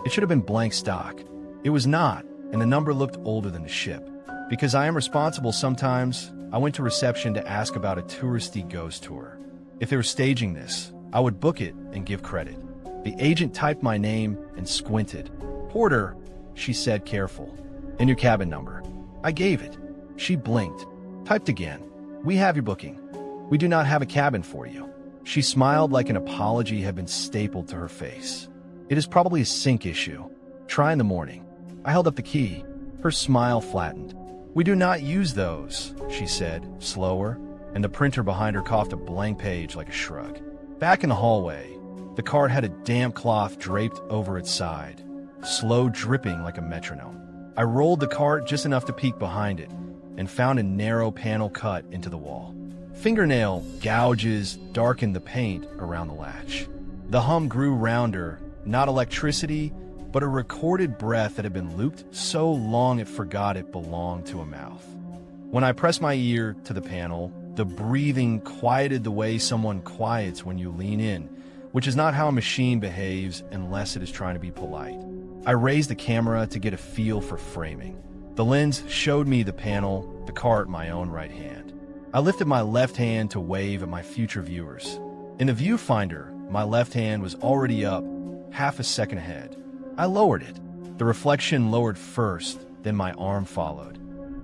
It should have been blank stock. It was not, and the number looked older than the ship. Because I am responsible sometimes, I went to reception to ask about a touristy ghost tour. If they were staging this, I would book it and give credit. The agent typed my name and squinted. Porter, she said, careful. And your cabin number. I gave it. She blinked. Typed again. We have your booking. We do not have a cabin for you. She smiled like an apology had been stapled to her face. It is probably a sync issue. Try in the morning. I held up the key. Her smile flattened. We do not use those, she said, slower, and the printer behind her coughed a blank page like a shrug. Back in the hallway, the cart had a damp cloth draped over its side, slow dripping like a metronome. I rolled the cart just enough to peek behind it and found a narrow panel cut into the wall. Fingernail gouges darkened the paint around the latch. The hum grew rounder, not electricity, but a recorded breath that had been looped so long it forgot it belonged to a mouth. When I pressed my ear to the panel, the breathing quieted the way someone quiets when you lean in, which is not how a machine behaves unless it is trying to be polite. I raised the camera to get a feel for framing. The lens showed me the panel, the cart, my own right hand. I lifted my left hand to wave at my future viewers. In the viewfinder, my left hand was already up, half a second ahead. I lowered it. The reflection lowered first, then my arm followed.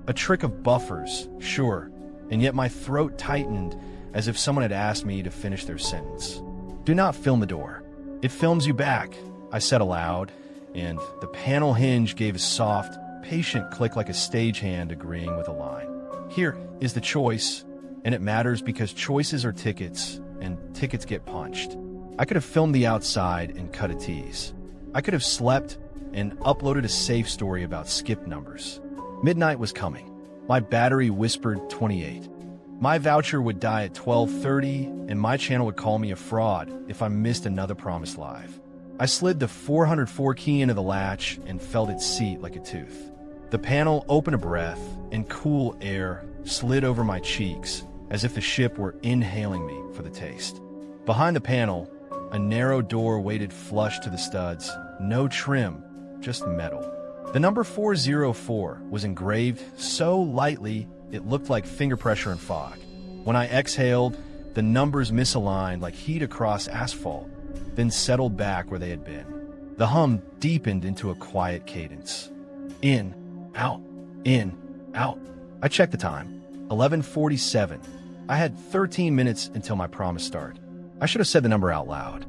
A trick of buffers, sure, and yet my throat tightened as if someone had asked me to finish their sentence. Do not film the door. It films you back, I said aloud, and the panel hinge gave a soft, patient click like a stagehand agreeing with a line. Here is the choice, and it matters because choices are tickets, and tickets get punched. I could have filmed the outside and cut a tease. I could have slept and uploaded a safe story about skip numbers. Midnight was coming. My battery whispered 28. My voucher would die at 12:30, and my channel would call me a fraud if I missed another promised live. I slid the 404 key into the latch and felt its seat like a tooth. The panel opened a breath, and cool air slid over my cheeks as if the ship were inhaling me for the taste. Behind the panel, a narrow door waited flush to the studs, no trim, just metal. The number 404 was engraved so lightly it looked like finger pressure and fog. When I exhaled, the numbers misaligned like heat across asphalt, then settled back where they had been. The hum deepened into a quiet cadence. In, out, in, out. I checked the time. 11:47. I had 13 minutes until my promised start. I should have said the number out loud.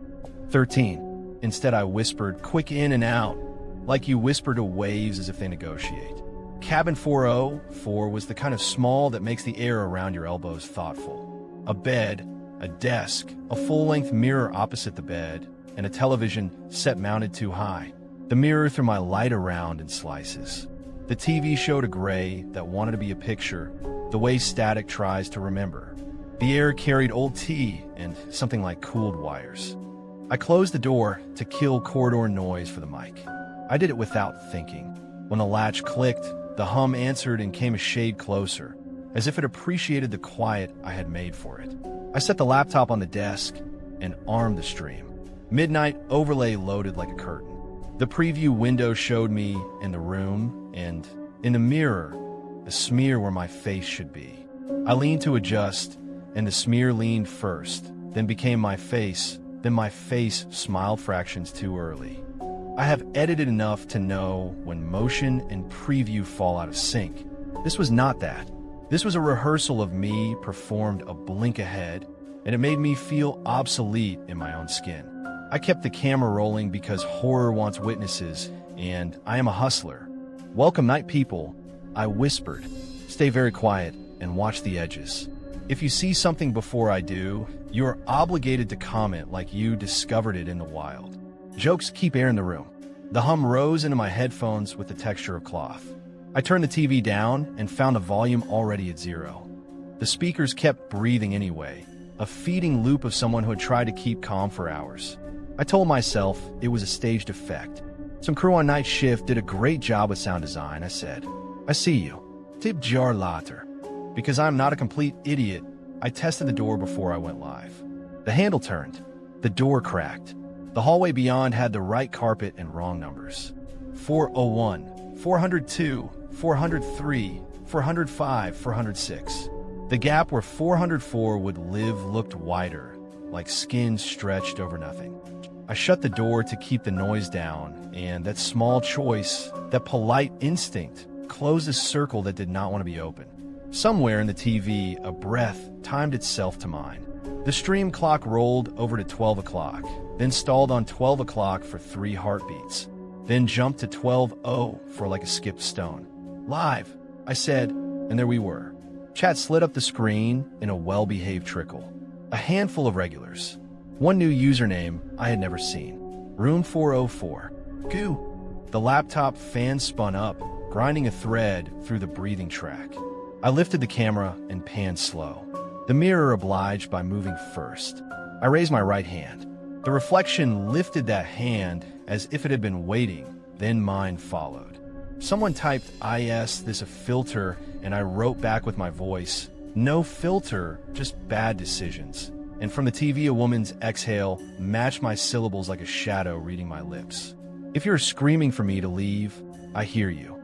13. Instead, I whispered, quick in and out, like you whisper to waves as if they negotiate. Cabin 404 was the kind of small that makes the air around your elbows thoughtful. A bed, a desk, a full-length mirror opposite the bed, and a television set mounted too high. The mirror threw my light around in slices. The TV showed a gray that wanted to be a picture, the way static tries to remember. The air carried old tea and something like cooled wires. I closed the door to kill corridor noise for the mic. I did it without thinking. When the latch clicked, the hum answered and came a shade closer, as if it appreciated the quiet I had made for it. I set the laptop on the desk and armed the stream. Midnight overlay loaded like a curtain. The preview window showed me in the room, and in the mirror, the smear where my face should be. I leaned to adjust, and the smear leaned first, then became my face, then my face smiled fractions too early. I have edited enough to know when motion and preview fall out of sync. This was not that. This was a rehearsal of me performed a blink ahead, and it made me feel obsolete in my own skin. I kept the camera rolling because horror wants witnesses, and I am a hustler. Welcome night, people, I whispered. Stay very quiet and watch the edges. If you see something before I do, you are obligated to comment like you discovered it in the wild. Jokes keep air in the room. The hum rose into my headphones with the texture of cloth. I turned the TV down and found the volume already at 0. The speakers kept breathing anyway, a feeding loop of someone who had tried to keep calm for hours. I told myself it was a staged effect. Some crew on night shift did a great job with sound design, I said. I see you. Tip jar later. Because I'm not a complete idiot, I tested the door before I went live. The handle turned. The door cracked. The hallway beyond had the right carpet and wrong numbers. 401, 402, 403, 405, 406. The gap where 404 would live looked wider, like skin stretched over nothing. I shut the door to keep the noise down, and that small choice, that polite instinct, closed a circle that did not want to be open. Somewhere in the TV, a breath timed itself to mine. The stream clock rolled over to 12 o'clock, then stalled on 12 o'clock for 3 heartbeats, then jumped to 12:0 for like a skipped stone. Live, I said, and there we were. Chat slid up the screen in a well-behaved trickle. A handful of regulars. One new username I had never seen. Room 404. Goo. The laptop fan spun up, grinding a thread through the breathing track. I lifted the camera and panned slow. The mirror obliged by moving first. I raised my right hand. The reflection lifted that hand as if it had been waiting, then mine followed. Someone typed, this a filter, and I wrote back with my voice, no filter, just bad decisions. And from the TV, a woman's exhale matched my syllables like a shadow reading my lips. If you're screaming for me to leave, I hear you.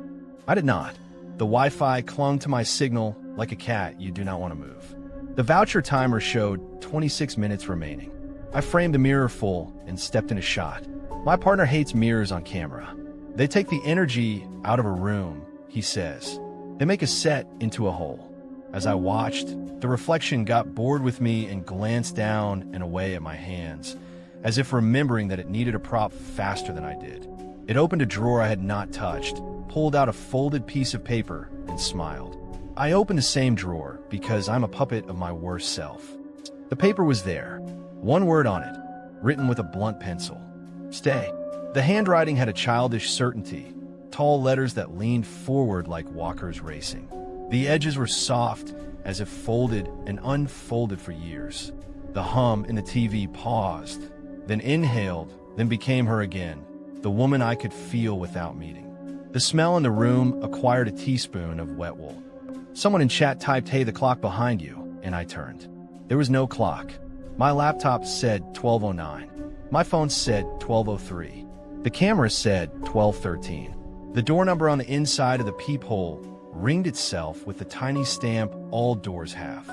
I did not. The Wi-Fi clung to my signal like a cat you do not want to move. The voucher timer showed 26 minutes remaining. I framed the mirror full and stepped in a shot. My partner hates mirrors on camera. They take the energy out of a room, he says. They make a set into a hole. As I watched, the reflection got bored with me and glanced down and away at my hands, as if remembering that it needed a prop faster than I did. It opened a drawer I had not touched, pulled out a folded piece of paper, and smiled. I opened the same drawer because I'm a puppet of my worst self. The paper was there, one word on it, written with a blunt pencil. Stay. The handwriting had a childish certainty, tall letters that leaned forward like walkers racing. The edges were soft, as if folded and unfolded for years. The hum in the TV paused, then inhaled, then became her again, the woman I could feel without meeting. The smell in the room acquired a teaspoon of wet wool. Someone in chat typed, "Hey, the clock behind you," and I turned. There was no clock. My laptop said 12:09. My phone said 12:03. The camera said 12:13. The door number on the inside of the peephole ringed itself with the tiny stamp all doors have.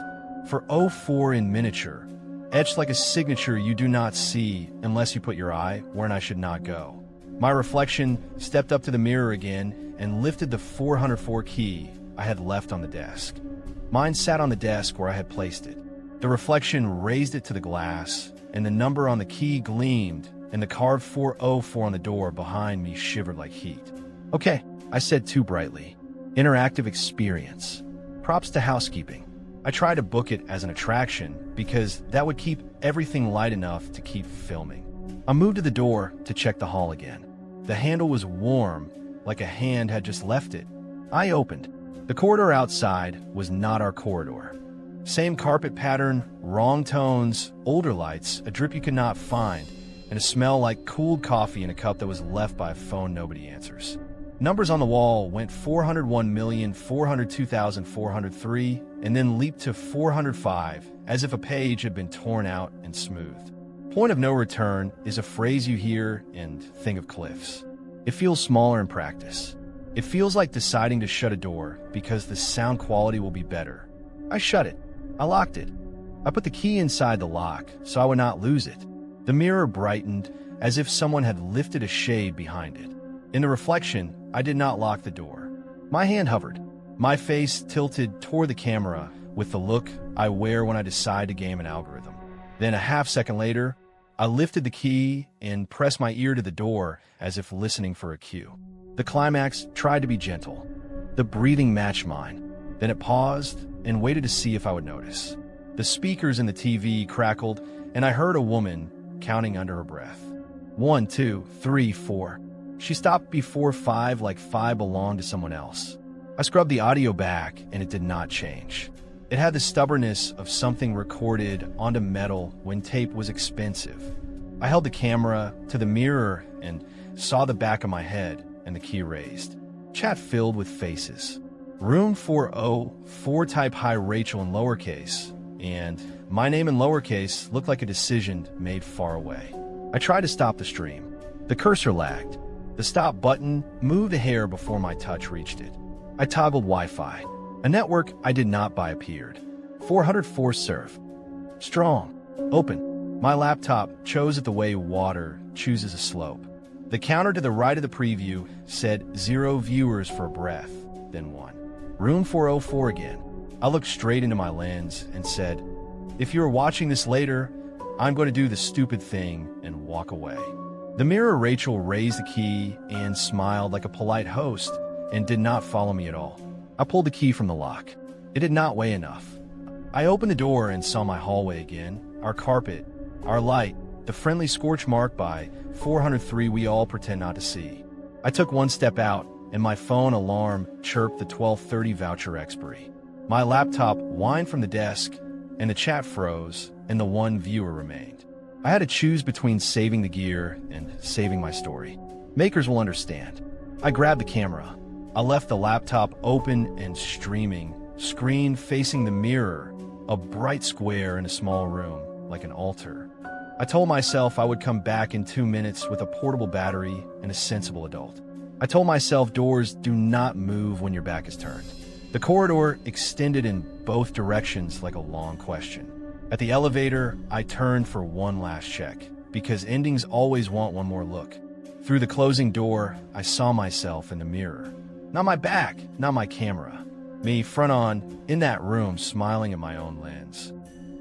For 04 in miniature, etched like a signature you do not see unless you put your eye where I should not go. My reflection stepped up to the mirror again and lifted the 404 key I had left on the desk. Mine sat on the desk where I had placed it. The reflection raised it to the glass, and the number on the key gleamed, and the carved 404 on the door behind me shivered like heat. "Okay," I said too brightly. "Interactive experience. Props to housekeeping." I tried to book it as an attraction because that would keep everything light enough to keep filming. I moved to the door to check the hall again. The handle was warm, like a hand had just left it. I opened. The corridor outside was not our corridor. Same carpet pattern, wrong tones, older lights, a drip you could not find, and a smell like cooled coffee in a cup that was left by a phone nobody answers. Numbers on the wall went 401,402,403 and then leaped to 405 as if a page had been torn out and smoothed. Point of no return is a phrase you hear and think of cliffs. It feels smaller in practice. It feels like deciding to shut a door because the sound quality will be better. I shut it. I locked it. I put the key inside the lock so I would not lose it. The mirror brightened as if someone had lifted a shade behind it. In the reflection, I did not lock the door. My hand hovered. My face tilted toward the camera with the look I wear when I decide to game an algorithm. Then a half second later, I lifted the key and pressed my ear to the door as if listening for a cue. The climax tried to be gentle. The breathing matched mine. Then it paused and waited to see if I would notice. The speakers in the TV crackled, and I heard a woman counting under her breath. 1, 2, 3, 4. She stopped before 5 like 5 belonged to someone else. I scrubbed the audio back, and it did not change. It had the stubbornness of something recorded onto metal when tape was expensive. I held the camera to the mirror and saw the back of my head and the key raised. Chat filled with faces. Room 404 type hi Rachel in lowercase, and my name in lowercase looked like a decision made far away. I tried to stop the stream. The cursor lagged. The stop button moved a hair before my touch reached it. I toggled Wi-Fi. A network I did not buy appeared. 404 serve. Strong. Open. My laptop chose it the way water chooses a slope. The counter to the right of the preview said 0 viewers for a breath, then 1. Room 404 again. I looked straight into my lens and said, "If you are watching this later, I'm going to do the stupid thing and walk away." The mirror Rachel raised the key and smiled like a polite host and did not follow me at all. I pulled the key from the lock. It did not weigh enough. I opened the door and saw my hallway again, our carpet, our light, the friendly scorch mark by 403 we all pretend not to see. I took one step out, and my phone alarm chirped the 12:30 voucher expiry. My laptop whined from the desk, and the chat froze, and the one viewer remained. I had to choose between saving the gear and saving my story. Makers will understand. I grabbed the camera. I left the laptop open and streaming, screen facing the mirror, a bright square in a small room, like an altar. I told myself I would come back in 2 minutes with a portable battery and a sensible adult. I told myself doors do not move when your back is turned. The corridor extended in both directions like a long question. At the elevator, I turned for one last check, because endings always want one more look. Through the closing door, I saw myself in the mirror. Not my back, not my camera. Me, front on, in that room, smiling at my own lens.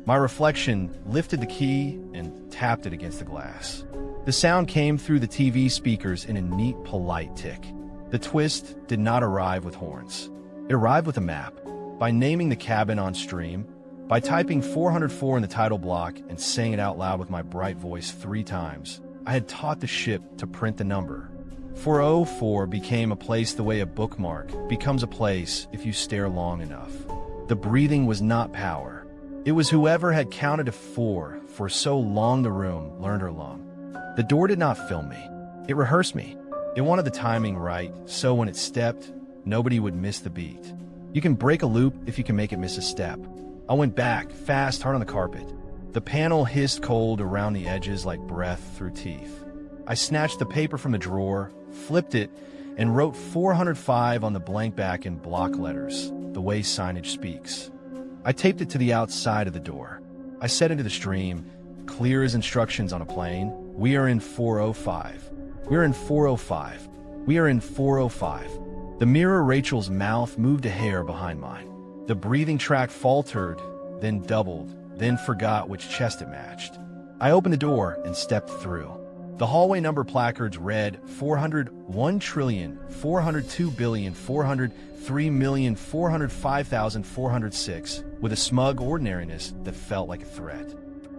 My reflection lifted the key and tapped it against the glass. The sound came through the TV speakers in a neat, polite tick. The twist did not arrive with horns. It arrived with a map. By naming the cabin on stream, by typing 404 in the title block and saying it out loud with my bright voice 3 times, I had taught the ship to print the number. 404 became a place the way a bookmark becomes a place if you stare long enough. The breathing was not power. It was whoever had counted to 4 for so long the room learned her long. The door did not film me. It rehearsed me. It wanted the timing right, so when it stepped, nobody would miss the beat. You can break a loop if you can make it miss a step. I went back, fast, hard on the carpet. The panel hissed cold around the edges like breath through teeth. I snatched the paper from the drawer, flipped it, and wrote 405 on the blank back in block letters, the way signage speaks. I taped it to the outside of the door. I said into the stream, clear as instructions on a plane, we are in 405. We're in 405. We are in 405. The mirror Rachel's mouth moved a hair behind mine. The breathing track faltered, then doubled, then forgot which chest it matched. I opened the door and stepped through. The hallway number placards read 401,402,403,405,406 with a smug ordinariness that felt like a threat.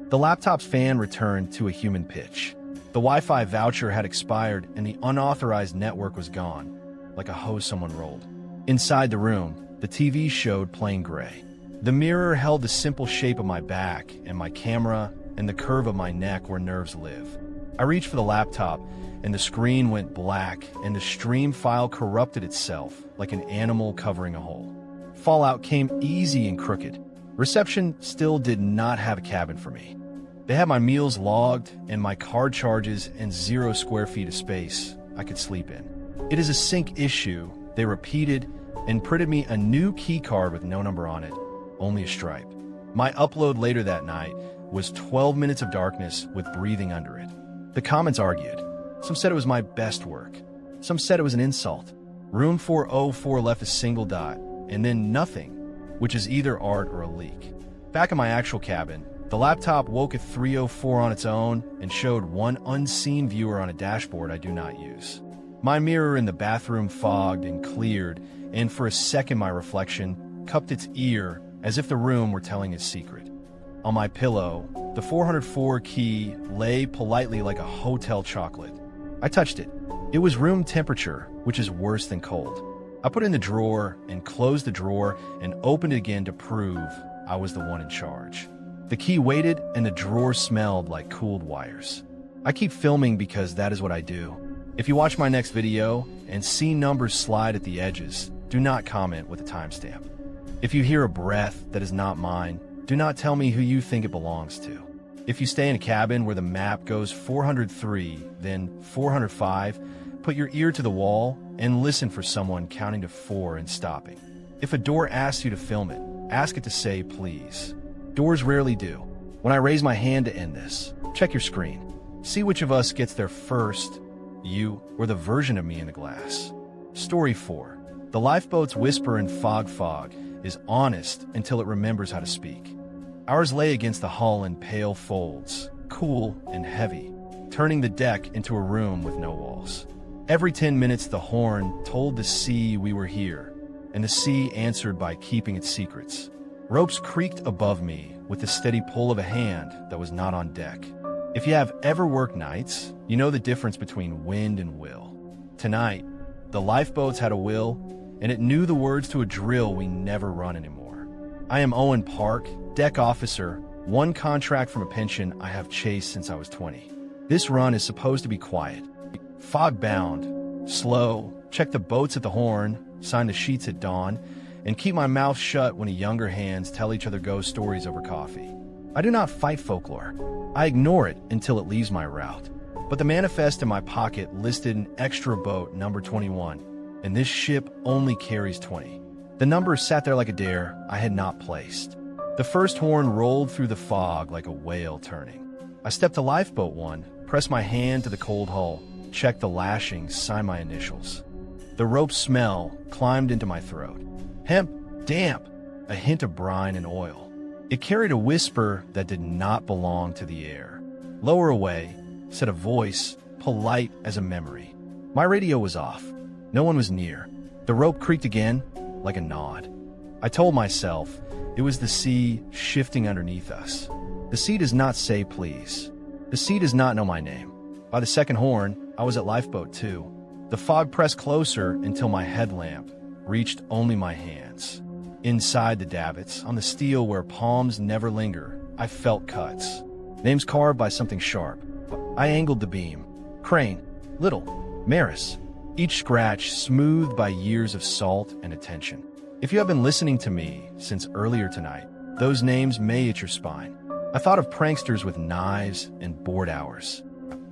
The laptop's fan returned to a human pitch. The Wi-Fi voucher had expired and the unauthorized network was gone, like a hose someone rolled. Inside the room, the TV showed plain gray. The mirror held the simple shape of my back and my camera and the curve of my neck where nerves live. I reached for the laptop, and the screen went black, and the stream file corrupted itself like an animal covering a hole. Fallout came easy and crooked. Reception still did not have a cabin for me. They had my meals logged and my card charges and 0 square feet of space I could sleep in. It is a sync issue, they repeated, and printed me a new key card with no number on it, only a stripe. My upload later that night was 12 minutes of darkness with breathing under it. The comments argued. Some said it was my best work. Some said it was an insult. Room 404 left a single dot, and then nothing, which is either art or a leak. Back in my actual cabin, the laptop woke at 3:04 on its own and showed one unseen viewer on a dashboard I do not use. My mirror in the bathroom fogged and cleared, and for a second my reflection cupped its ear as if the room were telling its secret. On my pillow, the 404 key lay politely like a hotel chocolate. I touched it. It was room temperature, which is worse than cold. I put it in the drawer and closed the drawer and opened it again to prove I was the one in charge. The key waited and the drawer smelled like cooled wires. I keep filming because that is what I do. If you watch my next video and see numbers slide at the edges, do not comment with a timestamp. If you hear a breath that is not mine, do not tell me who you think it belongs to. If you stay in a cabin where the map goes 403, then 405, put your ear to the wall and listen for someone counting to 4 and stopping. If a door asks you to film it, ask it to say please. Doors rarely do. When I raise my hand to end this, check your screen. See which of us gets there first, you or the version of me in the glass. Story 4. The Lifeboats Whisper and fog is honest until it remembers how to speak. Ours lay against the hull in pale folds, cool and heavy, turning the deck into a room with no walls. Every 10 minutes the horn told the sea we were here, and the sea answered by keeping its secrets. Ropes creaked above me with the steady pull of a hand that was not on deck. If you have ever worked nights, you know the difference between wind and will. Tonight, the lifeboats had a will, and it knew the words to a drill we never run anymore. I am Owen Park, deck officer, one contract from a pension I have chased since I was 20. This run is supposed to be quiet, fog-bound, slow, check the boats at the horn, sign the sheets at dawn, and keep my mouth shut when the younger hands tell each other ghost stories over coffee. I do not fight folklore. I ignore it until it leaves my route. But the manifest in my pocket listed an extra boat, number 21, and this ship only carries 20. The number sat there like a dare I had not placed. The first horn rolled through the fog like a whale turning. I stepped to Lifeboat 1, pressed my hand to the cold hull, checked the lashings, signed my initials. The rope smell climbed into my throat. Hemp, damp, a hint of brine and oil. It carried a whisper that did not belong to the air. Lower away, said a voice, polite as a memory. My radio was off. No one was near. The rope creaked again, like a nod. I told myself it was the sea shifting underneath us. The sea does not say please. The sea does not know my name. By the second horn, I was at Lifeboat 2. The fog pressed closer until my headlamp reached only my hands. Inside the davits, on the steel where palms never linger, I felt cuts. Names carved by something sharp. I angled the beam. Crane, Little, Maris. Each scratch smoothed by years of salt and attention. If you have been listening to me since earlier tonight, those names may itch your spine. I thought of pranksters with knives and board hours.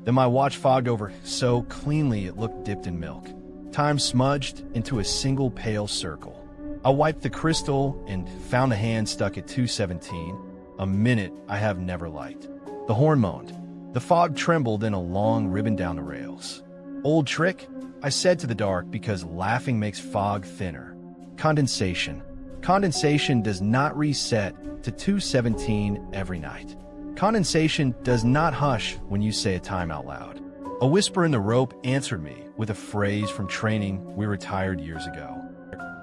Then my watch fogged over so cleanly it looked dipped in milk. Time smudged into a single pale circle. I wiped the crystal and found the hand stuck at 2:17, a minute I have never liked. The horn moaned. The fog trembled in a long ribbon down the rails. Old trick, I said to the dark, because laughing makes fog thinner. Condensation. Condensation does not reset to 2:17 every night. Condensation does not hush when you say a time out loud. A whisper in the rope answered me with a phrase from training we retired years ago.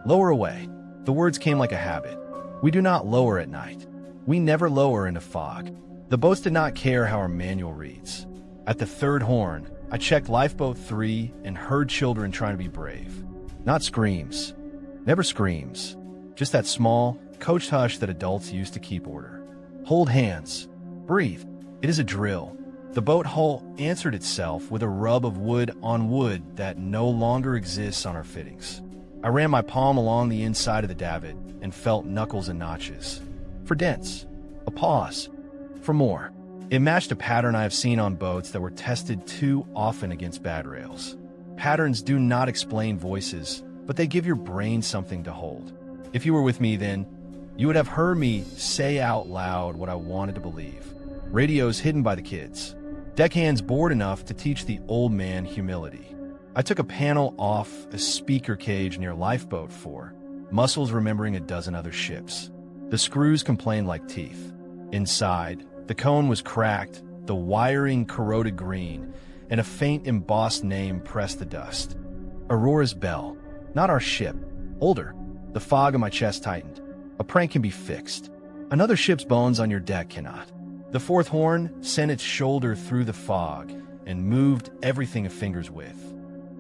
Lower away. The words came like a habit. We do not lower at night. We never lower in a fog. The boats did not care how our manual reads. At the third horn, I checked Lifeboat 3 and heard children trying to be brave. Not screams. Never screams. Just that small, coached hush that adults use to keep order. Hold hands. Breathe. It is a drill. The boat hull answered itself with a rub of wood on wood that no longer exists on our fittings. I ran my palm along the inside of the davit and felt knuckles and notches. For dents. A pause. For more. It matched a pattern I have seen on boats that were tested too often against bad rails. Patterns do not explain voices, but they give your brain something to hold. If you were with me then, you would have heard me say out loud what I wanted to believe. Radios hidden by the kids. Deckhands bored enough to teach the old man humility. I took a panel off a speaker cage near Lifeboat 4, muscles remembering a dozen other ships. The screws complained like teeth. Inside, the cone was cracked, the wiring corroded green, and a faint embossed name pressed the dust. Aurora's Bell. Not our ship. Older. The fog in my chest tightened. A prank can be fixed. Another ship's bones on your deck cannot. The fourth horn sent its shoulder through the fog and moved everything a finger's width.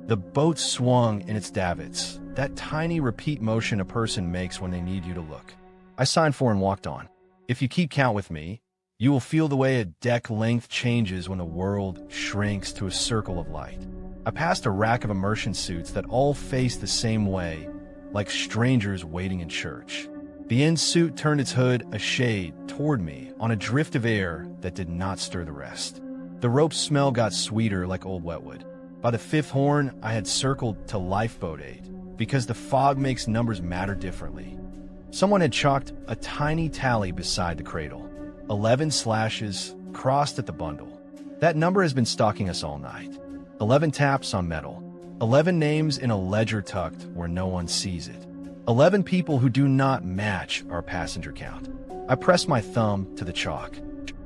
The boat swung in its davits, that tiny repeat motion a person makes when they need you to look. I signed for and walked on. If you keep count with me, you will feel the way a deck length changes when the world shrinks to a circle of light. I passed a rack of immersion suits that all faced the same way, like strangers waiting in church. The end suit turned its hood a shade toward me on a drift of air that did not stir the rest. The rope's smell got sweeter like old wetwood. By the fifth horn, I had circled to Lifeboat 8, because the fog makes numbers matter differently. Someone had chalked a tiny tally beside the cradle. 11 slashes crossed at the bundle. That number has been stalking us all night. 11 taps on metal. 11 names in a ledger tucked where no one sees it. 11 people who do not match our passenger count. I pressed my thumb to the chalk.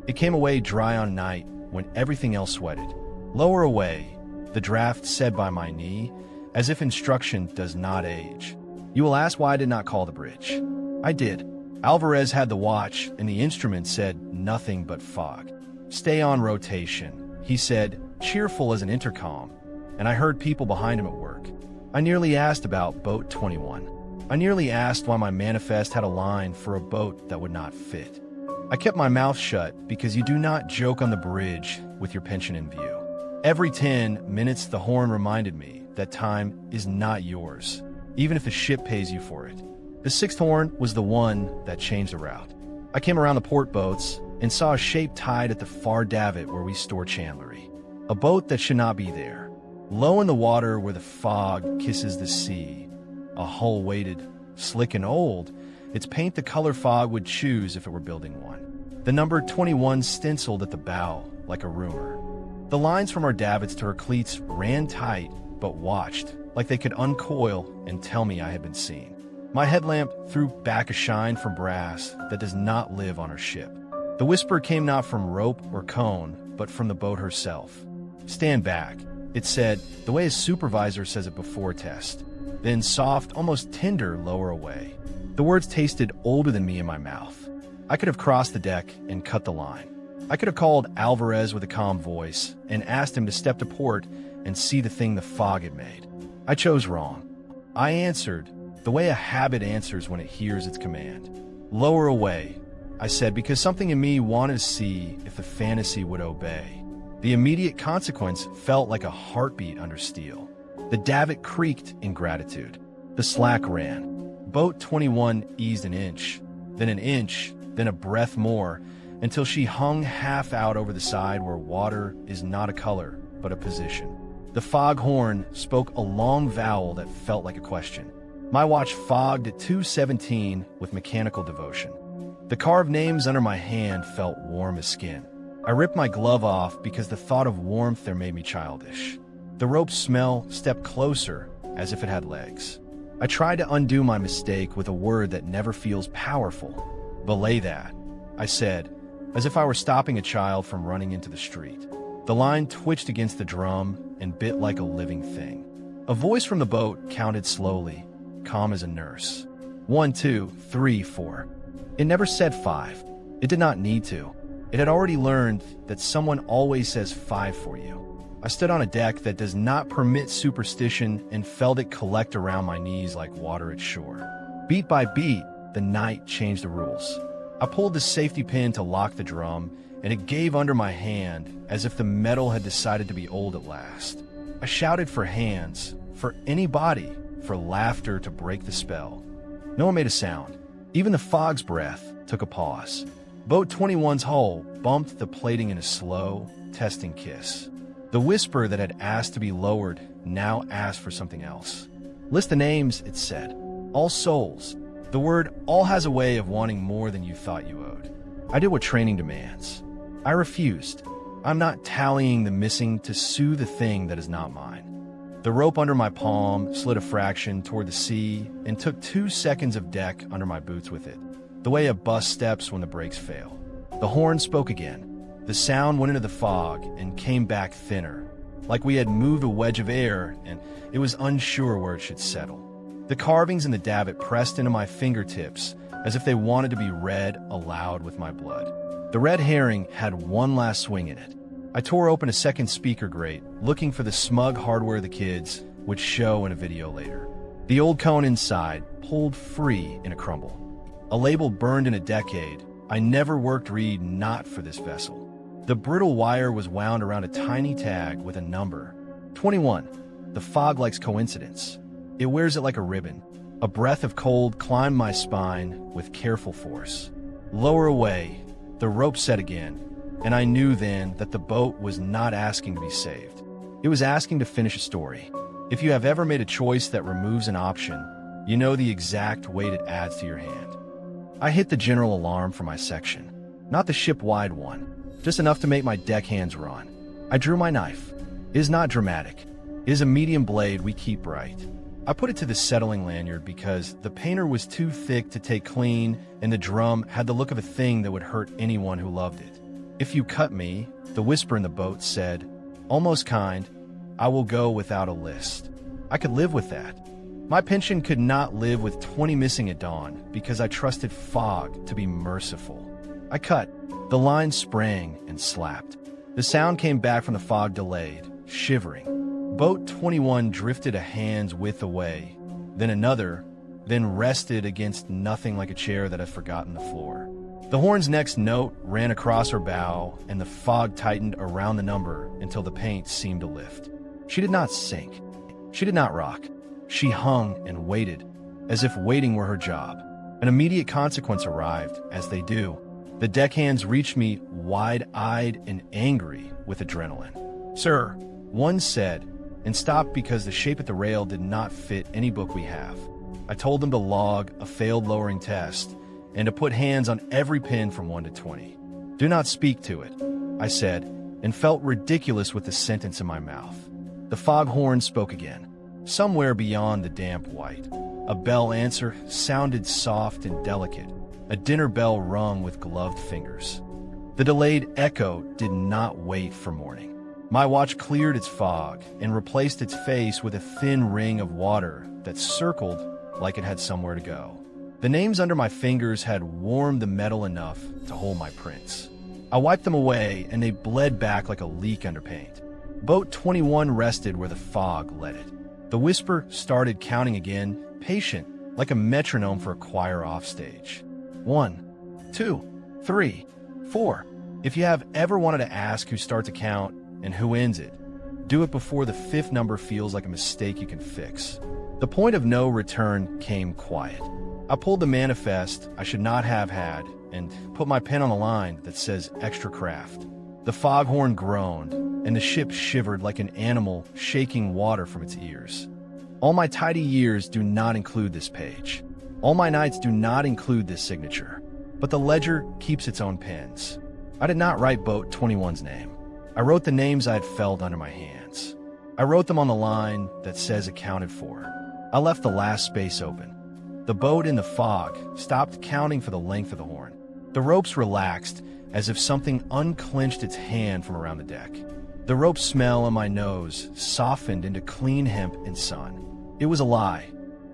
It came away dry on night when everything else sweated. Lower away, the draft said by my knee, as if instruction does not age. You will ask why I did not call the bridge. I did. Alvarez had the watch, and the instrument said nothing but fog. Stay on rotation, he said, cheerful as an intercom, and I heard people behind him at work. I nearly asked about Boat 21. I nearly asked why my manifest had a line for a boat that would not fit. I kept my mouth shut because you do not joke on the bridge with your pension in view. Every 10 minutes, the horn reminded me that time is not yours, even if the ship pays you for it. The sixth horn was the one that changed the route. I came around the port boats and saw a shape tied at the far davit where we store chandlery. A boat that should not be there. Low in the water where the fog kisses the sea. A hull weighted, slick and old, its paint the color fog would choose if it were building one. The number 21 stenciled at the bow like a rumor. The lines from our davits to her cleats ran tight, but watched, like they could uncoil and tell me I had been seen. My headlamp threw back a shine from brass that does not live on our ship. The whisper came not from rope or cone, but from the boat herself. Stand back, it said, the way a supervisor says it before test. Then soft, almost tender, lower away. The words tasted older than me in my mouth. I could have crossed the deck and cut the line. I could have called Alvarez with a calm voice and asked him to step to port and see the thing the fog had made. I chose wrong. I answered the way a habit answers when it hears its command. Lower away, I said, because something in me wanted to see if the fantasy would obey. The immediate consequence felt like a heartbeat under steel. The davit creaked in gratitude. The slack ran. Boat 21 eased an inch, then a breath more, until she hung half out over the side where water is not a color, but a position. The foghorn spoke a long vowel that felt like a question. My watch fogged at 2:17 with mechanical devotion. The carved names under my hand felt warm as skin. I ripped my glove off because the thought of warmth there made me childish. The rope's smell stepped closer, as if it had legs. I tried to undo my mistake with a word that never feels powerful. Belay that, I said, as if I were stopping a child from running into the street. The line twitched against the drum and bit like a living thing. A voice from the boat counted slowly, calm as a nurse. 1, 2, 3, 4. It never said 5. It did not need to. It had already learned that someone always says 5 for you. I stood on a deck that does not permit superstition and felt it collect around my knees like water at shore. Beat by beat, the night changed the rules. I pulled the safety pin to lock the drum, and it gave under my hand as if the metal had decided to be old at last. I shouted for hands, for anybody, for laughter to break the spell. No one made a sound. Even the fog's breath took a pause. Boat 21's hull bumped the plating in a slow, testing kiss. The whisper that had asked to be lowered now asked for something else. List the names, it said. All souls. The word all has a way of wanting more than you thought you owed. I did what training demands. I refused. I'm not tallying the missing to sue the thing that is not mine. The rope under my palm slid a fraction toward the sea and took 2 seconds of deck under my boots with it, the way a bus steps when the brakes fail. The horn spoke again. The sound went into the fog and came back thinner, like we had moved a wedge of air and it was unsure where it should settle. The carvings in the davit pressed into my fingertips as if they wanted to be read aloud with my blood. The red herring had one last swing in it. I tore open a second speaker grate, looking for the smug hardware the kids would show in a video later. The old cone inside pulled free in a crumble. A label burned in a decade. I never worked read not for this vessel. The brittle wire was wound around a tiny tag with a number. 21. The fog likes coincidence. It wears it like a ribbon. A breath of cold climbed my spine with careful force. Lower away, the rope set again, and I knew then that the boat was not asking to be saved. It was asking to finish a story. If you have ever made a choice that removes an option, you know the exact weight it adds to your hand. I hit the general alarm for my section, not the ship-wide one, just enough to make my deckhands run. I drew my knife. It is not dramatic. It is a medium blade we keep bright. I put it to the settling lanyard because the painter was too thick to take clean and the drum had the look of a thing that would hurt anyone who loved it. If you cut me, the whisper in the boat said, almost kind, I will go without a list. I could live with that. My pension could not live with 20 missing at dawn because I trusted fog to be merciful. I cut. The line sprang and slapped. The sound came back from the fog delayed, shivering. Boat 21 drifted a hand's width away, then another, then rested against nothing like a chair that had forgotten the floor. The horn's next note ran across her bow, and the fog tightened around the number until the paint seemed to lift. She did not sink. She did not rock. She hung and waited, as if waiting were her job. An immediate consequence arrived, as they do. The deckhands reached me wide-eyed and angry with adrenaline. Sir, one said, and stopped because the shape at the rail did not fit any book we have. I told them to log a failed lowering test and to put hands on every pin from 1 to 20. Do not speak to it, I said, and felt ridiculous with the sentence in my mouth. The foghorn spoke again, somewhere beyond the damp white. A bell answer sounded soft and delicate, a dinner bell rung with gloved fingers. The delayed echo did not wait for morning. My watch cleared its fog and replaced its face with a thin ring of water that circled like it had somewhere to go. The names under my fingers had warmed the metal enough to hold my prints. I wiped them away, and they bled back like a leak under paint. Boat 21 rested where the fog led it. The Whisper started counting again, patient, like a metronome for a choir offstage. 1, 2, 3, 4. If you have ever wanted to ask who starts a count and who ends it, do it before the fifth number feels like a mistake you can fix. The point of no return came quiet. I pulled the manifest I should not have had and put my pen on the line that says extra craft. The foghorn groaned, and the ship shivered like an animal shaking water from its ears. All my tidy years do not include this page. All my nights do not include this signature. But the ledger keeps its own pens. I did not write Boat 21's name. I wrote the names I had felt under my hands. I wrote them on the line that says accounted for. I left the last space open. The boat in the fog stopped counting for the length of the horn. The ropes relaxed as if something unclenched its hand from around the deck. The rope smell on my nose softened into clean hemp and sun. It was a lie,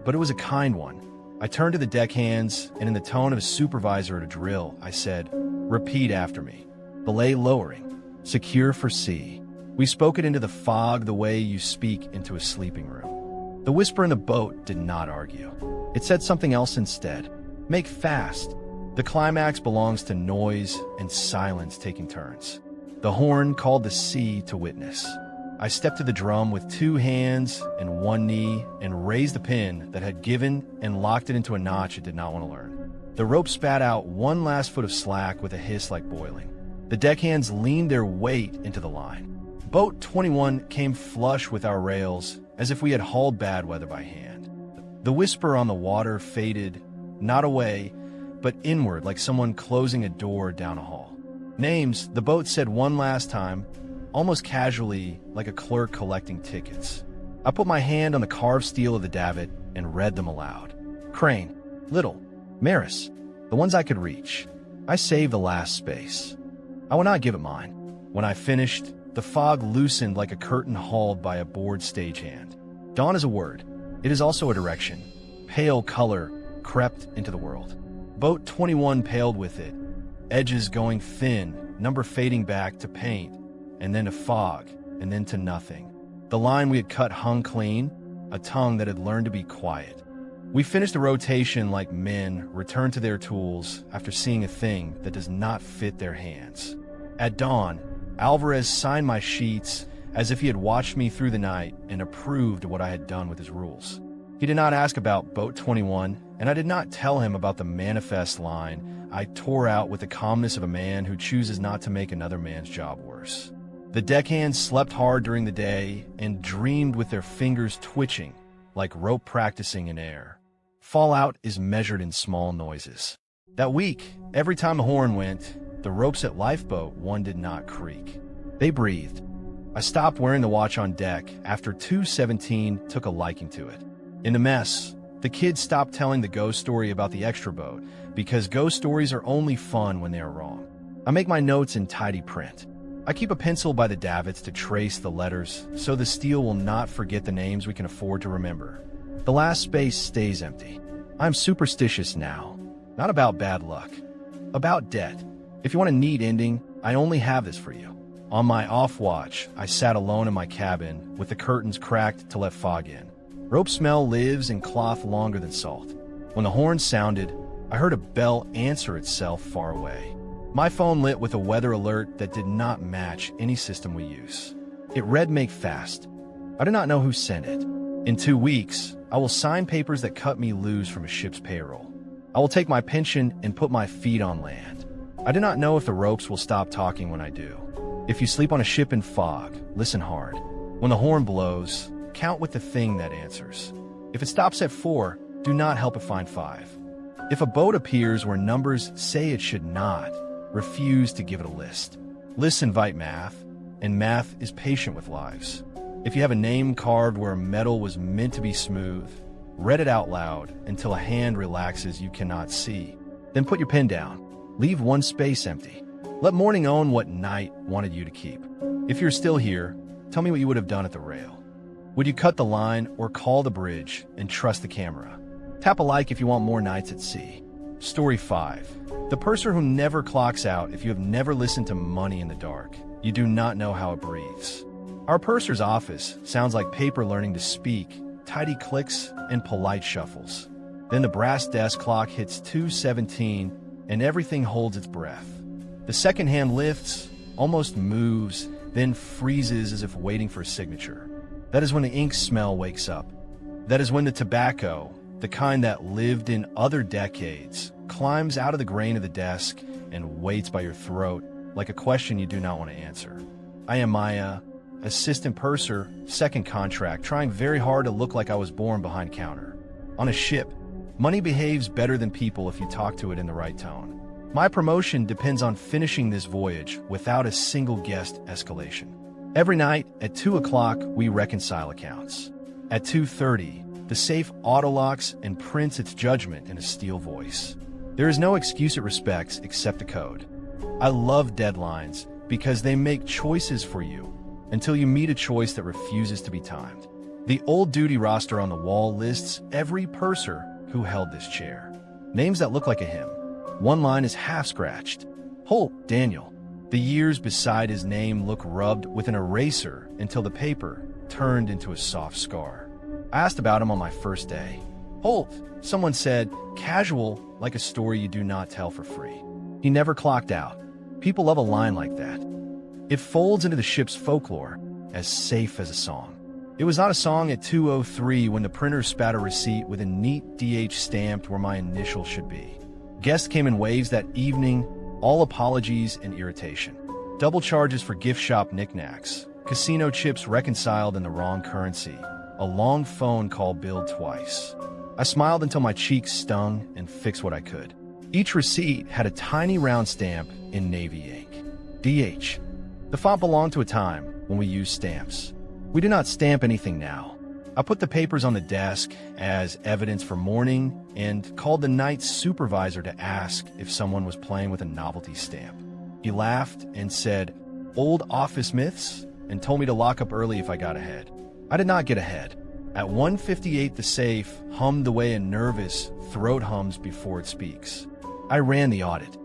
but it was a kind one. I turned to the deckhands, and in the tone of a supervisor at a drill, I said, "Repeat after me. Belay lowering. Secure for sea." We spoke it into the fog the way you speak into a sleeping room. The Whisper in the boat did not argue. It said something else instead. Make fast. The climax belongs to noise and silence taking turns. The horn called the sea to witness. I stepped to the drum with 2 hands and 1 knee and raised the pin that had given and locked it into a notch it did not want to learn. The rope spat out 1 last foot of slack with a hiss like boiling. The deckhands leaned their weight into the line. Boat 21 came flush with our rails as if we had hauled bad weather by hand. The Whisper on the water faded, not away, but inward like someone closing a door down a hall. Names, the boat said one last time, almost casually like a clerk collecting tickets. I put my hand on the carved steel of the davit and read them aloud. Crane, Little, Maris, the ones I could reach. I saved the last space. I will not give it mine. When I finished, the fog loosened like a curtain hauled by a bored stagehand. Dawn is a word. It is also a direction. Pale color crept into the world. Boat 21 paled with it, edges going thin, number fading back to paint, and then to fog, and then to nothing. The line we had cut hung clean, a tongue that had learned to be quiet. We finished the rotation like men return to their tools after seeing a thing that does not fit their hands. At dawn, Alvarez signed my sheets as if he had watched me through the night and approved of what I had done with his rules. He did not ask about Boat 21, and I did not tell him about the manifest line I tore out with the calmness of a man who chooses not to make another man's job worse. The deckhands slept hard during the day and dreamed with their fingers twitching like rope practicing in air. Fallout is measured in small noises. That week, every time the horn went, the ropes at Lifeboat 1 did not creak. They breathed. I stopped wearing the watch on deck after 217 took a liking to it. In the mess, the kids stopped telling the ghost story about the extra boat because ghost stories are only fun when they are wrong. I make my notes in tidy print. I keep a pencil by the davits to trace the letters so the steel will not forget the names we can afford to remember. The last space stays empty. I'm superstitious now. Not about bad luck. About debt. If you want a neat ending, I only have this for you. On my off watch, I sat alone in my cabin with the curtains cracked to let fog in. Rope smell lives in cloth longer than salt. When the horn sounded, I heard a bell answer itself far away. My phone lit with a weather alert that did not match any system we use. It read make fast. I do not know who sent it. In 2 weeks, I will sign papers that cut me loose from a ship's payroll. I will take my pension and put my feet on land. I do not know if the ropes will stop talking when I do. If you sleep on a ship in fog, listen hard. When the horn blows, count with the thing that answers. If it stops at 4, do not help it find 5. If a boat appears where numbers say it should not, refuse to give it a list. Lists invite math, and math is patient with lives. If you have a name carved where metal was meant to be smooth, read it out loud until a hand relaxes you cannot see. Then put your pen down. Leave 1 space empty. Let morning own what night wanted you to keep. If you're still here, tell me what you would have done at the rail. Would you cut the line or call the bridge and trust the camera? Tap a like if you want more nights at sea. Story 5. The purser who never clocks out. If you have never listened to Money in the Dark, you do not know how it breathes. Our purser's office sounds like paper learning to speak, tidy clicks and polite shuffles. Then the brass desk clock hits 2:17 and everything holds its breath. The second hand lifts, almost moves, then freezes as if waiting for a signature. That is when the ink smell wakes up. That is when the tobacco, the kind that lived in other decades, climbs out of the grain of the desk and waits by your throat like a question you do not want to answer. I am Maya, assistant purser, second contract, trying very hard to look like I was born behind counter. On a ship, money behaves better than people if you talk to it in the right tone. My promotion depends on finishing this voyage without a single guest escalation. Every night at 2 o'clock, we reconcile accounts. At 2:30, the safe auto-locks and prints its judgment in a steel voice. There is no excuse it respects except the code. I love deadlines because they make choices for you until you meet a choice that refuses to be timed. The old duty roster on the wall lists every purser who held this chair. Names that look like a hymn. One line is half-scratched. Holt, Daniel. The years beside his name look rubbed with an eraser until the paper turned into a soft scar. I asked about him on my first day. Holt, someone said, casual, like a story you do not tell for free. He never clocked out. People love a line like that. It folds into the ship's folklore, as safe as a song. It was not a song at 2:03 when the printer spat a receipt with a neat DH stamped where my initials should be. Guests came in waves that evening, all apologies and irritation. Double charges for gift shop knickknacks, casino chips reconciled in the wrong currency, a long phone call billed twice. I smiled until my cheeks stung and fixed what I could. Each receipt had a tiny round stamp in navy ink. DH. The font belonged to a time when we used stamps. We do not stamp anything now. I put the papers on the desk as evidence for mourning and called the night's supervisor to ask if someone was playing with a novelty stamp. He laughed and said, "Old office myths," and told me to lock up early if I got ahead. I did not get ahead. At 1:58, the safe hummed the way a nervous throat hums before it speaks. I ran the audit.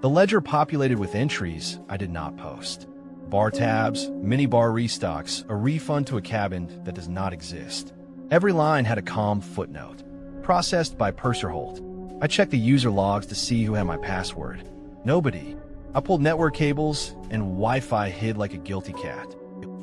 The ledger populated with entries I did not post. Bar tabs, mini-bar restocks, a refund to a cabin that does not exist. Every line had a calm footnote. Processed by Purser Holt. I checked the user logs to see who had my password. Nobody. I pulled network cables, and Wi-Fi hid like a guilty cat.